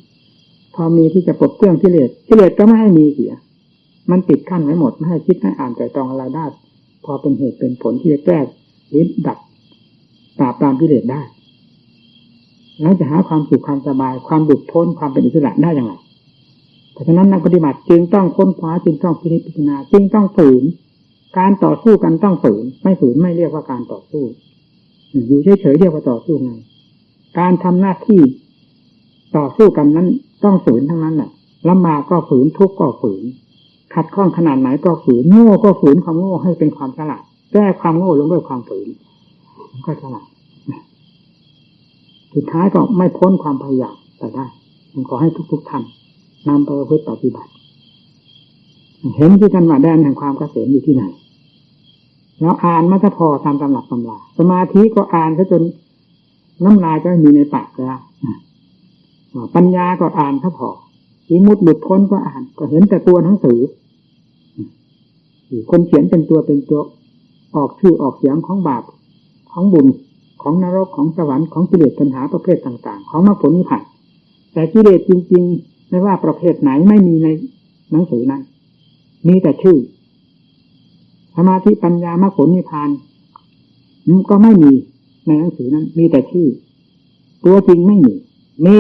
Speaker 2: พอมีที่จะปลดเปลื้องกิเลสก็ไม่ให้มีเสียมันติดขั้นไว้หมดไม่ให้คิดให้อ่านแต่ตองอะไรได้พอเป็นเหตุเป็นผลที่จะแก้หรือดับปราบปรามกิเลสได้แล้วจะหาความสุขความสบายความหลุดพ้นความเป็นอิสระได้อย่างไรเพราะฉะนั้นนักปฏิบัติจึงต้องค้นคว้าจึงต้องพิจารณาจึงต้องฝืนการต่อสู้กันต้องฝืนไม่ฝืนไม่เรียกว่าการต่อสู้อยู่เฉยๆเรียกว่าต่อสู้ไงการทำหน้าที่ต่อสู้กันนั้นต้องฝืนทั้งนั้นแหละลำบากก็ฝืนทุกข์ก็ฝืนขัดข้องขนาดไหนก็ฝืนโง่ก็ฝืนความโง่ให้เป็นความฉลาดแก้ความโง่ลงด้วยความฝืนมันก็ฉลาดสุดท้ายก็ไม่พ้นความพยายามแต่ได้ผมขอให้ทุกท่านนำไปประพฤติปฏิบัติเห็นที่ท่านว่าแดนแห่งความเกษมอยู่ที่ไหนแล้วอ่านมันจะพอตามตำรับตำราสมาธิก็อ่านซะจนน้ำลายก็มีในปากแล้วปัญญาก็อ่านซะพอวิมุตติหลุดพ้นก็อ่านก็เห็นแต่ตัวหนังสือคนเขียนเป็นตัวออกชื่อออกเสียงของบาปของบุญของนรกของสวรรค์ของกิเลสตัณหาประเภทต่างๆของมรรคผลนิพพานแต่กิเลสจริงๆไม่ว่าประเภทไหนไม่มีในหนังสือนั้นมีแต่ชื่อสมาธิปัญญามรรคผลนิพพานก็ไม่มีในหนังสือนั้นมีแต่ชื่อตัวจริงไม่มี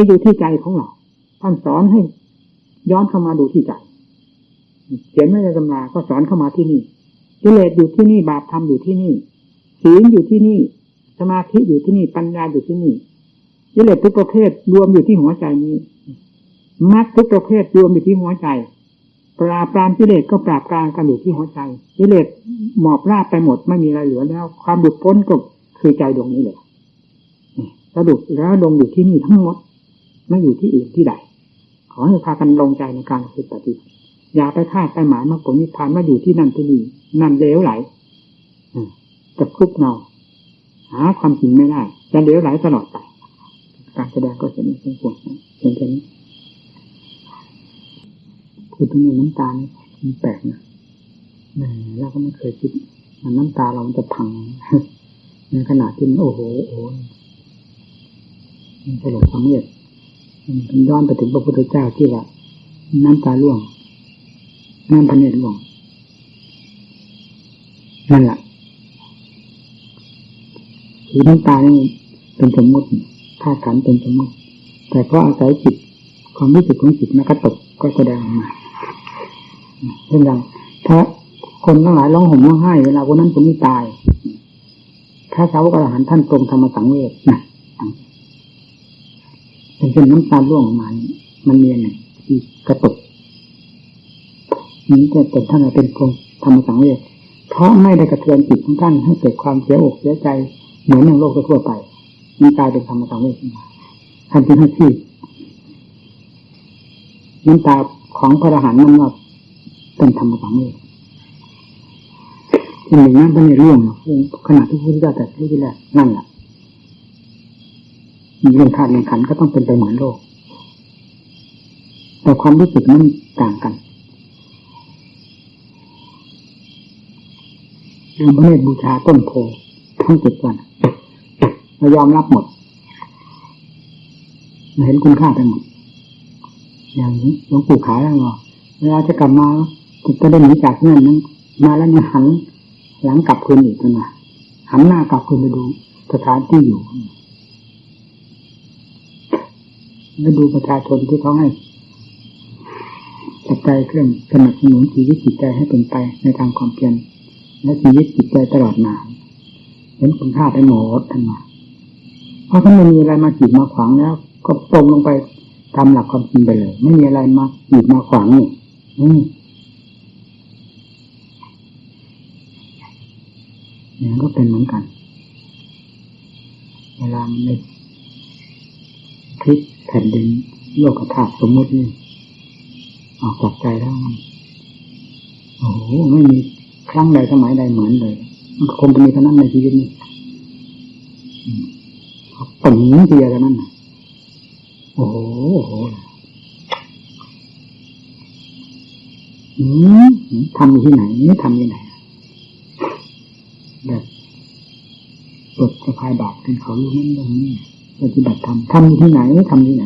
Speaker 2: อยู่ที่ใจของเราท่านสอนให้ย้อนเข้ามาดูที่ใจเขียนไม่ในตำราก็สอนเข้ามาที่นี่กิเลสอยู่ที่นี่บาปธรรมอยู่ที่นี่ศีลอยู่ที่นี่สมาธิอยู่ที่นี่ปัญญาอยู่ที่นี่กิเลสทุกประเภทรวมอยู่ที่หัวใจนี้มรรคทุกประเภทรวมอยู่ที่หัวใจปราบปรามกิเลสก็ปราบปรามกันอยู่ที่หัวใจกิเลสหมอบราบไปหมดไม่มีอะไรเหลือแล้วความหลุดพ้นก็คือใจดวงนี้เลยสรุปแล้วลงอยู่ที่นี่ทั้งหมดไม่อยู่ที่อื่นที่ใดขอให้พากันลงใจในการปฏิบัติอย่าไปคาดไปหมายมรรคผลนิพพานว่าอยู่ที่นั่นที่นี่นั่นเลวไหลจะคลุกเนาหาความจริงไม่ได้จะเลวไหลตลอดไปการแสดงก็จะมีเพียงพวกเพียงแค่นี้พูดถึงน้ำตานี่มันแปลกนะเราก็ไม่เคยคิดมันน้ำตาเรามันจะพังในขณะที่มันโอ้โหมันสลดความเงียบมันย้อนไปถึงพระพุทธเจ้าที่ว่าน้ำตาร่วงน้ำพระเนตรร่วงนั่นแหละคือน้ำตานี่เป็นสมมติธาตุขันธ์เป็นสมมติแต่เพราะอาศัยจิตความรู้สึกของจิตมันกระตุกก็แสดงออกมาเช่นอย่างถ้าคนทั้งหลายร้องห่มร้องไห้เวลาคนนั้นคนนี้ตายพระสาวกอรหันต์ท่านทรงธรรมสังเวชนะเป็นน้ำตาร่วงออกมามันเนียนที่กระตุกนี้จะเป็นท่านเป็นคนธรรมสังเวชเพราะไม่ได้กระเทือนจิตของท่านให้เกิดความเสียอกเสียใจเหมือนในโลกทั่วไปมันกลายเป็นธรรมสังเวชขึ้นมาท่านจึงให้ชื่อน้ำตาของพระอรหันต์นั้นว่าเป็นธรรมสังเวชที่หนึ่งนั้นท่านในร่วงขณะที่พระพุทธเจ้าตรัสรู้ที่แรกนั่นแหละเรื่องธาตุเรื่องขันธ์ก็ต้องเป็นไปเหมือนโลกแต่ความรู้สึกนั้นต่างกันเรื่องพระเนตรบูชาต้นโพทั้ง7 วันเรายอมรับหมดเห็นคุณค่าไปหมดอย่างนี้หลวงปู่ขายแล้วเนาะเวลาจะกลับมาจะได้หนีจากที่นั่นนั้นมาแล้วเนี่ยหันหลังกลับคืนอีกนะหันหน้ากลับคืนไปดูสถานที่อยู่แล้วดูประชาชนที่เขาให้ปัจจัยเครื่องสนับสนุนชีวิตจิตใจให้เป็นไปในทางความเพียรและชีวิตจิตใจตลอดมาเห็นคุณค่าไปหมดท่านว่าเพราะถ้าไม่มีอะไรมากีดมาขวางแล้วก็ตรงลงไปตามหลักความจริงไปเลยไม่มีอะไรมากีดมาขวางนี่ก็เป็นเหมือนกันเวลาในพลิกแผ่นดินโลกธาตุสมมตินี่ ออกจากใจแล้วมันโอ้โหไม่มีครั้งใดสมัยใดเหมือนเลยมันคงจะมีเท่านั้นในชีวิตนี้ปัญญาเดียวกันนั่นโอ้โหทำอยู่ที่ไหนทำที่ไหนแบบปลดสะพายบาปเป็นเขาอยู่นั่นตรงนี้ปฏิบัติธรรมทำอยู่ที่ไหนทำที่ไหน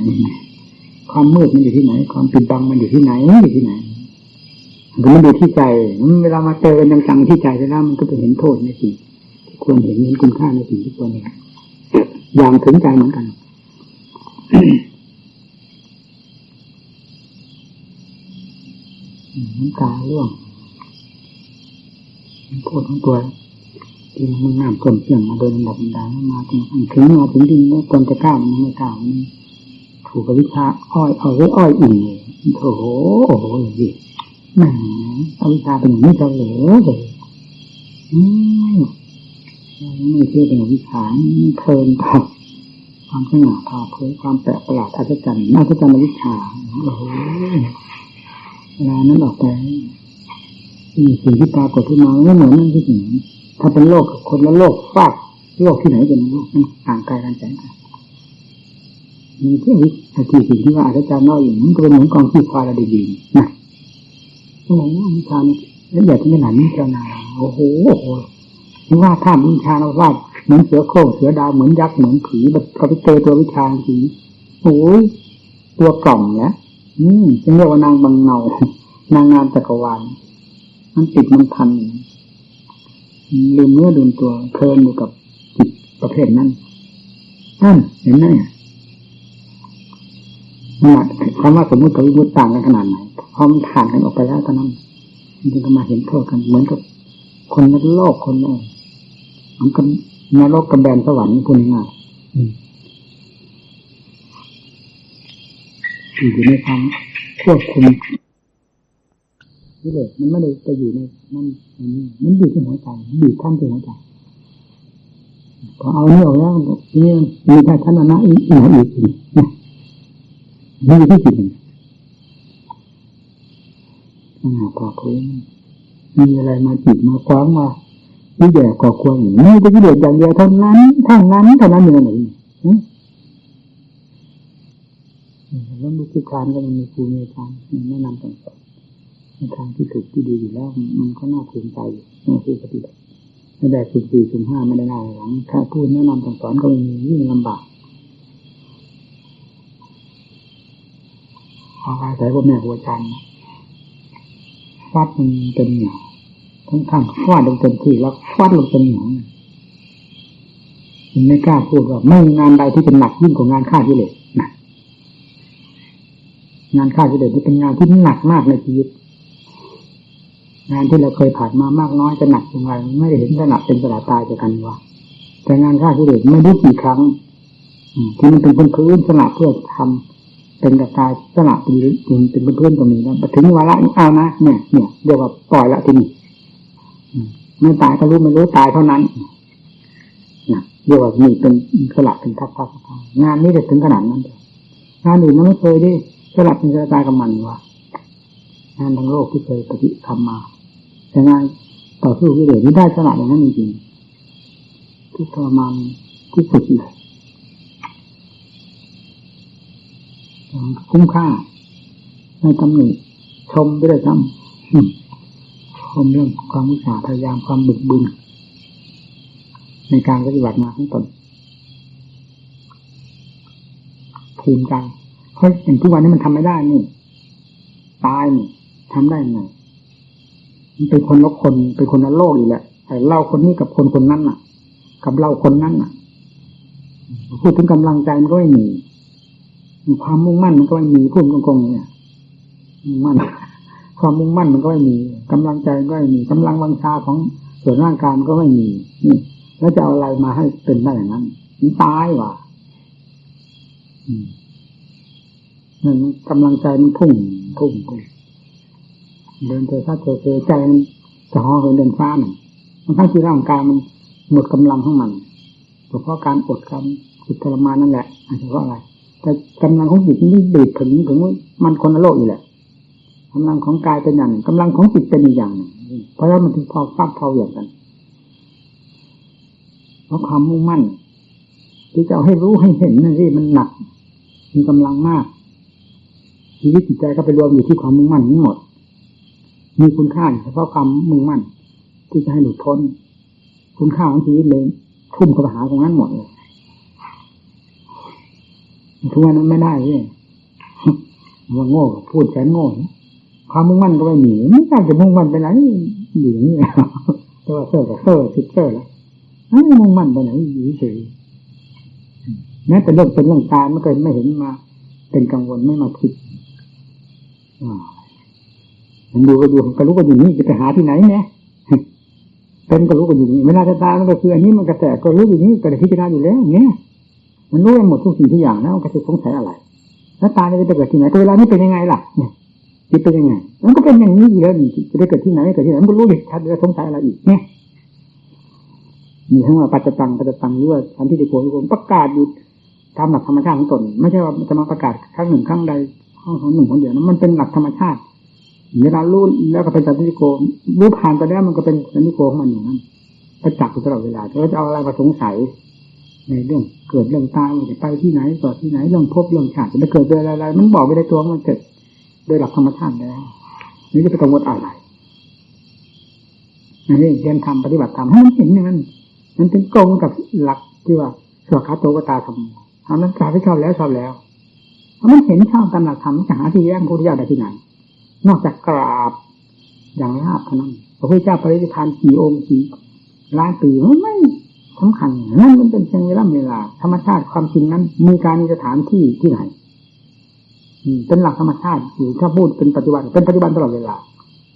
Speaker 2: ความมืดมันอยู่ที่ไหนความปิดบังมันอยู่ที่ไหนอยู่ที่ไหนมันอยู่ที่ใจเวลามาเจอกันจังๆที่ใจแล้วมันก็ไปเห็นโทษในสิ่งที่ควรเห็นคุณค่าในสิ่งที่ควรเห็นอย่างถึงใจเหมือนกันน้ำตาร่วงโทษของตัวที่มันน้ำท่วมเปี่ยมมาโดยลำดับลำดามาถึงดินแล้วควรจะก้าวมันไม่ก้าวมันถูกกับวิชาอ้อยเอาไว้อ้อยอิ่งโอ้โหอย่างนี้แหมเอาวิชาเป็นอย่างนี้จะเหลือเลยไม่เชื่อเป็นวิชาเพลินต่อความสง่าผ่าเผยความแปลกประหลาดอัศจรรย์น่าจะจำวิชาโอ้โหเวลานั้นออกไปสิ่งที่ปรากฏขึ้นมาไม่เหมือนนั่นที่สิ่งถ้าเป็นโลกคนละโลกฟากโลกที่ไหนเป็นโลกมันห่างไกลกันแสนไกลมีที่สิ่งที่ว่าอาจารย์น้อยอยู่มันก็เป็นเหมือนกองขี้ควายระดีๆนะโอ้โหวิชาแล้วใหญ่ที่ไม่หนานี่เจ้านาโอ้โหนี่ว่าถ้าวิชาเราว่าเหมือนเสือโคร่งเสือดาวเหมือนยักษ์เหมือนผีแบบเขาไปเจอตัววิชาจริงโอ้ยตัวกล่อมเนี่ยจึงเรียกว่านางบังเงานางงามจักรวาลมันติดมันพันลืมเนื้อลืมตัวเพลินอยู่กับจิตประเภทนั้นเห็นไหมคำว่าสมมติกับวิมุตติต่างกันขนาดไหนพอมันผ่านกันออกไปแล้วตอนนั้นจึงก็มาเห็นโทษกันเหมือนกับคนในโลกคนนึงมันก็นรกกับแดนสวรรค์พูดง่ายอยู่ในความควบคุมนี่เลยมันไม่ได้ไปอยู่ในนั่นมันอยู่ที่หัวใจบีบท่านที่หัวใจพอเอานี่ออกแล้วนี่มีแค่ท่านนะอีกนี่ที่จิตพอคุยมีอะไรมาจิตมาคว้างมานี่แย่ก่อควรอย่างนี้จะกิเลสอย่างเดียวเท่านั้นอยู่ไหนแล้วมุขคานก็มันมีครูมีอาจารย์แนะนำต่างๆในทางที่ถูกที่ดีอยู่แล้วมันก็น่าภูมิใจน่าภูมิปฏิบัติไม่ได้สุ่มสี่สุ่มห้าไม่ได้หน้าหลังถ้าพูดแนะนำต่างๆก็มียิ่งลำบากขออาศัยพ่อแม่ครูอาจารย์ฟาดมันเต็มเหนียวทั้งฟาดลงเต็มที่แล้วฟาดลงเต็มเหนียวมันไม่กล้าพูดว่าไม่มีงานใดที่เป็นหนักยิ่งกว่างานฆ่ากิเลสนะงานฆ่ากิเลสนี่เป็นงานที่หนักมากในชีวิตงานที่เราเคยผ่านมามากน้อยจะหนักอย่างไรไม่ได้เห็นจะหนักเป็นสลาตายจากกันว่าแต่งานฆ่ากิเลสไม่รู้กี่ครั้งที่มันเป็นพื้นสละเพื่อทำเป็นกระจายสละเป็นเพื่อนก็มีแล้วถึงวาระเอานะเนี่ยเรียกว่าปล่อยละทีนี้ไม่ตายก็รู้ไม่รู้ตายเท่านั้นนะเรียกว่ามีเป็นสละเป็นทักงานนี้จะถึงขนาดนั้นงานอื่นเราไม่เคยได้สละเป็นกระจายกับมันว่างานทางโลกที่เคยปฏิทำมาแต่งานต่อสู้กิเลสนี่ได้สละอย่างนั้นจริงๆทุกทรมานที่สุดเลยคุ้มค่าในตำหนิชมไปเลยซ้ำชมเรื่องความอุตสาห์พยายามความบึกบึนในการปฏิบัติมาทั้งตนภูมิใจเพราะอย่างทุกวันนี้มันทำไม่ได้นี่ตายนี่ทำได้ไงมันเป็นคนละคนเป็นคนละโลกอีกแหละไอ้เล่าคนนี้กับคนนั้นน่ะกับเราคนนั้นน่ะพูดถึงกำลังใจมันก็ไม่มีความมุ่งมั่นมันก็ไม่มีพูดตรงๆเนี่ยมั่นความมุ่งมั่นมันก็ไม่มีกำลังใจก็ไม่มีกำลังวังชาของส่วนร่างกายมันก็ไม่มีนี่แล้วจะเอาอะไรมาให้เป็นได้อย่างนั้นมันตายว่ะนั่นกำลังใจมันพุ่งเดินเตะถ้าเตะใจมันจะห่อเหินเดินฟ้าหนึ่งมันทั้งที่ร่างกายมันหมดกำลังของมันเพราะการอดการฝึกทรมานนั่นแหละอาจจะเพราะอะไรแต่กำลังของจิตนี่ดีดถึงมันคนละโลกอยู่แหละ กำลังของกายเป็นอย่างหนึ่งกำลังของจิตเป็นอีกอย่างหนึ่งเพราะฉะนั้นมันถึงพอฟักพออย่างกันเพราะความมุ่งมั่นที่จะเอาให้รู้ให้เห็นนั่นสิมันหนักมีกำลังมากชีวิตจิตใจก็ไปรวมอยู่ที่ความมุ่งมั่นทั้งหมดมีคุณค่าเฉพาะความมุ่งมั่นที่จะให้หลุดพ้นคุณค่าของชีวิตเลยทุ่มเข้าไปหาตรงนั้นหมดเลยทุกวันนั้นไม่ได้เลยว่าโง่พูดแสนโง่ความมุ่งมั่นก็ไม่มีไม่ทราบจะมุ่งมั่นไปไหนอยู่อย่างนี้แต่ว่าเซ่อกับเซ่อติดเซ่อแล้วไม่มุ่งมั่นไปไหนอยู่เฉยแม้แต่เรื่องเป็นเรื่องตายไม่เคยไม่เห็นมาเป็นกังวลไม่มาคิดมันดูก็รู้ก็อยู่นี่จะไปหาที่ไหนเนี่ยเป็นก็รู้ก็อยู่นี่เวลาจะตายมันก็คืออันนี้มันกระแสก็รู้อยู่นี่ก็ได้พิจารณาอยู่แล้วเนี่ยมันรู้ไปหมดทุกสิ่งทุกอย่างแล้วมันก็จะสงสัยอะไรแล้วตายจะไปเกิดที่ไหนแต่เวลานี้เป็นยังไงล่ะเนี่ยจิตเป็นยังไงมันก็เป็นอย่างนี้อยู่แล้วจะได้เกิดที่ไหนเกิดที่ไหนมันก็รู้อยู่ชัดจะสงสัยอะไรอีกเนี่ยมีทั้งว่าปัจจตังหรือว่าสันติโกประกาศอยู่ตามหลักธรรมชาติของตนไม่ใช่ว่าจะมาประกาศครั้งหนึ่งครั้งใดห้องของหนึ่งของเดียวนั้นมันเป็นหลักธรรมชาติเวลารู้แล้วก็เป็นสันติโกรู้ผ่านไปแล้วมันก็เป็นสันติโกของมันอย่างนั้นประจักษ์อยู่ตลอดเวลาเราจะเอาอะไรมาสงสัยในเรื่องเกิดเรื่องตายจะไปที่ไหนต่อที่ไหนเรื่องพบเรื่องชาติจะเกิดอะไรมันบอกไปในตัวมันเกิดโดยหลักธรรมชาติแล้วนี่จะไปกังวลอะไรอันนี้เรียนทำปฏิบัติธรรมให้มันเห็นอย่างนั้นมันเป็นตรงกับหลักที่ว่าสวขาโตกตาธรรมทำนั้นกล่าวที่ชอบแล้วเพราะมันเห็นชอบตามหลักธรรมจะหาที่แย้งพระพุทธเจ้าได้ที่ไหนนอกจากกราบอย่างราบเท่านั้นพระพุทธเจ้าปรินิพพานกี่องค์กี่ล้านปีไม่สำคัญนั่นมันเป็นเพียงเวลาธรรมชาติความจริงนั้นมีการมีสถานที่ที่ไหนเป็นหลักธรรมชาติอยู่ถ้าพูดเป็นปัจจุบันตลอดเวลา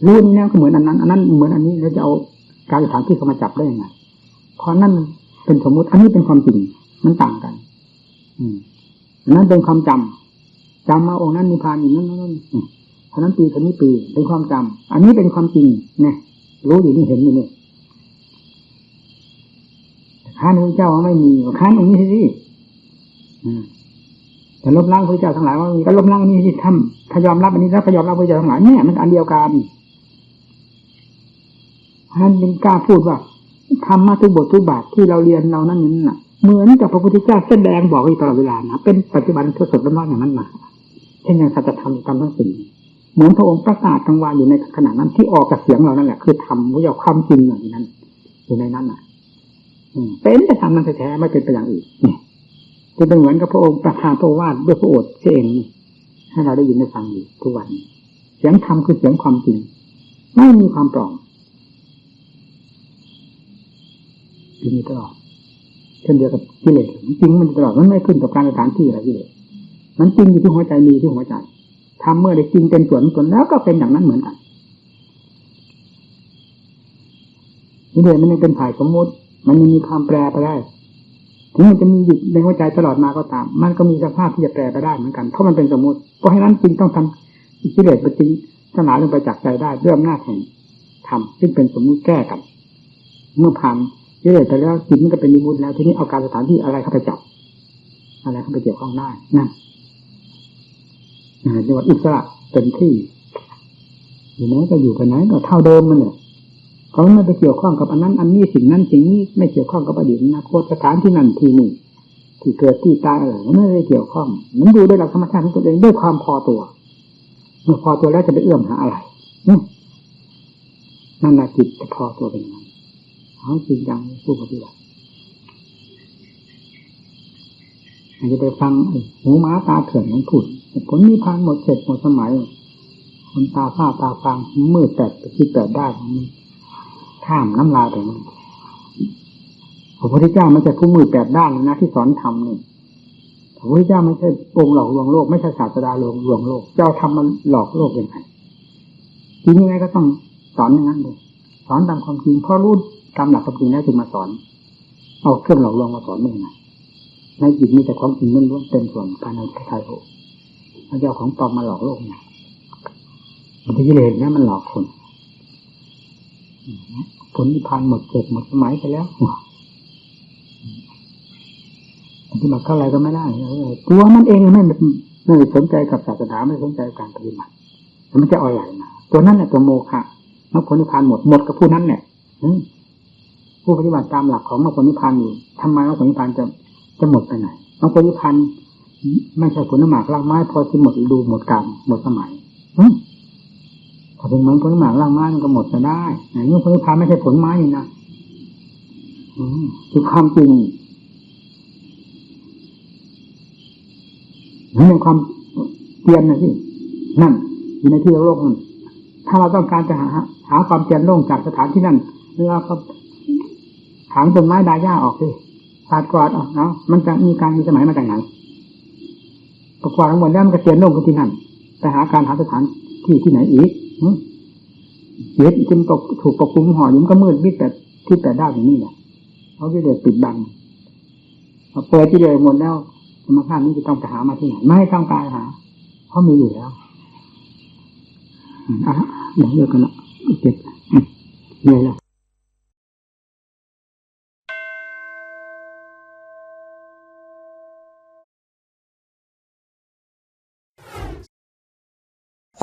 Speaker 2: รู้นี่แล้วก็เหมือนอันนั้นเหมือนอันนี้แล้วจะเอาการสถานที่เข้ามาจับได้ยังไงเพราะนั่นเป็นสมมุติอันนี้เป็นความจริงมันต่างกันนั่นเป็นความจำมาองค์นั้นนิพพานอยู่นั่นเพราะนั้นปีคนนี้ปีเป็นความจำอันนี้เป็นความจริงเนี่ยรู้อยู่นี่เห็นอยู่นี่ข้าพระเจ้าไม่มีข้าองค์นี้สิแต่ลบล้างพระเจ้าทั้งหลายว่ามีก็ลบล้างนี้ที่ทำถ้ายอมรับอันนี้แล้วก็ยอมรับพระเจ้าทั้งหลายเนี่ยมันอันเดียวกันท่านเป็นกล้าพูดว่าธรรมะทุกบททุกบาทที่เราเรียนเรานั่นน่ะเหมือนกับพระพุทธเจ้าแสดงบอกอยู่ตลอดเวลานะเป็นปัจจุบันสดๆร้อนๆอย่างนั้นมาเช่นอย่างสัจธรรมตามทั้งสิ่งเหมือนพระองค์ประกาศกลางวันอยู่ในขณะนั้นที่ออกจากเสียงเรานั่นแหละคือธรรมวิญญาณความจริงอย่างนั้นอยู่ในนั้นน่ะเป็นแต่ธรรมนั้นแท้ๆไม่เป็นไปอย่างอื่นนี่จะเป็นเหมือนกับพระองค์ประทานพระวาทด้วยพระโอษฐ์เองให้เราได้ยินได้ฟังอยู่ทุกวันเสียงธรรมคือเสียงความจริงไม่มีความปลอมอยู่นี่ตลอดเช่นเดียวกับกิเลสจริงมันตลอดมันไม่ขึ้นกับการสถานที่อะไรกิเลสมันจริงอยู่ที่หัวใจมีที่หัวใจทำเมื่อได้จริงเป็นส่วนตนแล้วก็เป็นอย่างนั้นเหมือนกันกิเลสมันยังเป็นฝ่ายสมมติมันยังมีความแปรไปได้ถึงมันจะมีอยู่ในหัวใจตลอดมาก็ตามมันก็มีสภาพที่จะแปรไปได้เหมือนกันเพราะมันเป็นสมมติเพราะฉะนั้นจึงต้องทำกิเลสปฏิสนาลงไปจากใจได้ด้วยอำนาจแห่งธรรมซึ่งเป็นสมมติแก้กันเมื่อผ่านกิเลสไปแล้วจิตมันก็เป็นนิมุติแล้วทีนี้เอาการสถานที่อะไรเข้าไปจับอะไรเข้าไปเกี่ยวข้องได้นั่นจังหวะอิสระเต็มที่อยู่ไหนก็อยู่ไปไหนก็เท่าเดิมมันเนี่ยเขาไม่ไปเกี่ยวข้องกับอันนั้นอันนี้สิ่งนั้นสิ่งนี้ไม่เกี่ยวข้องกับอดีตอนาคตสถานที่นั่นที่นี่ที่เกิดที่ตายอะไรไม่ได้เกี่ยวข้องมันดูด้วยหลักธรรมชาติของตัวเองด้วยความพอตัวเมื่อพอตัวแล้วจะไปเอื้อมหาอะไรนั่นแหละจิตจะพอตัวเป็นยังไงเขาจริงจังผู้ปฏิบัติอาจจะไปฟังหูม้าตาเถื่อนมันพูดผลนิพพานหมดเสร็จหมดสมัยคนตาฝ้าตาฟางมืดแปดคิดแปดได้มันข้ามน้ำลายไปนั่นพระพุทธเจ้าไม่ใช่ผู้มืดแปดด้านนะที่สอนธรรมนี่พระพุทธเจ้าไม่ใช่องค์หลอกลวงโลกไม่ใช่ศาสดาลวงโลกเจ้าทำมันหลอกโลกยังไงทีนี้ไงก็ต้องสอนอย่างนั้นเลยสอนตามความจริงเพราะรู้ตามหลักความจริงแล้วจึงมาสอนเอาเครื่องหลอกลวงมาสอนไม่ไงในจิตมีแต่ความจริงล้วนๆเต็มส่วนภายในใจโลกพระเจ้าของปลอมมาหลอกโลกเนี่ยมันกิเลสเนี่ยมันหลอกคนผลนิพพานหมดเจ็บหมดสมัยไปแล้วที่มาเข้าอะไรก็ไม่ได้ตัวมันเองไม่สนใจกับศาสนาไม่สนใจการปฏิบัติ มันจะอ่อยไหลมาตัวนั้นเนี่ยตัวโมฆะมรรคผลนิพพานหมดกับผู้นั้นเนี่ยผู้ปฏิบัติตามหลักของมรรคผลนิพพานอยู่ทำไมมรรคผลนิพพานจะหมดไปไหนมรรคผลนิพพานไม่ใช่ผลหมากรากไม้พอที่หมดฤดูหมดกาลหมดสมัยถ้าเป็นเหมือนผลหมากรากไม้มันก็หมดไปได้ไหนมรรคผลนิพพานไม่ใช่ผลไม้นี่นะคือความจริงนั่นเป็นความเปลี่ยนนะสินั่นอยู่ในที่โลกนั่นถ้าเราต้องการจะหาความเปลี่ยนโล่งจากสถานที่นั่นเราก็ถางต้นไม้ดาหญ้าออกสิปาดกวาดออกเนาะมันจะมีการมีสมัยมาจากไหนประกวาดทั้งหมดแล้วมันก็เปลี่ยนโล่งกันที่นั่นแต่หาการหาสถานที่ไหนอีกเย็ดจึงถูกปกคลุมห่อยุ่มก็มืดมิดแต่ที่แต่ด้านอย่างนี้แหละเขาจะเดือดปิดบังเปิดที่เดือดหมดแล้วธรรมชาตินี้จะต้องไปหามาที่ไหนไม่ต้องการหาเพราะมีอยู่แล้วเดี๋ยวเลิกกันละเก็บเลยแล้ว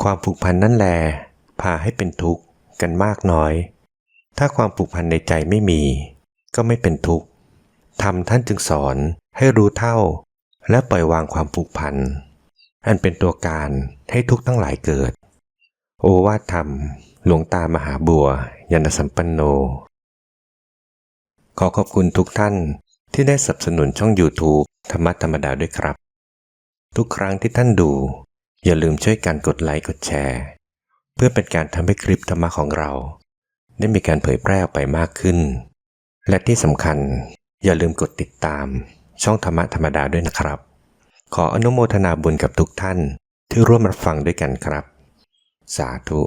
Speaker 1: ความผูกพันนั่นแหละพาให้เป็นทุกข์กันมากน้อย ถ้าความผูกพันในใจไม่มีก็ไม่เป็นทุกข์ธรรมท่านจึงสอนให้รู้เท่าและปล่อยวางความผูกพันอันเป็นตัวการให้ทุกข์ทั้งหลายเกิดโอวาทธรรมหลวงตามหาบัวยานสัมปันโนขอขอบคุณทุกท่านที่ได้สนับสนุนช่อง YouTube ธรรมะธรรมดาด้วยครับทุกครั้งที่ท่านดูอย่าลืมช่วยกันกดไลค์กดแชร์เพื่อเป็นการทำให้คลิปธรรมะของเราได้มีการเผยแพร่ออกไปมากขึ้นและที่สำคัญอย่าลืมกดติดตามช่องธรรมะธรรมดาด้วยนะครับขออนุโมทนาบุญกับทุกท่านที่ร่วมรับฟังด้วยกันครับสาธุ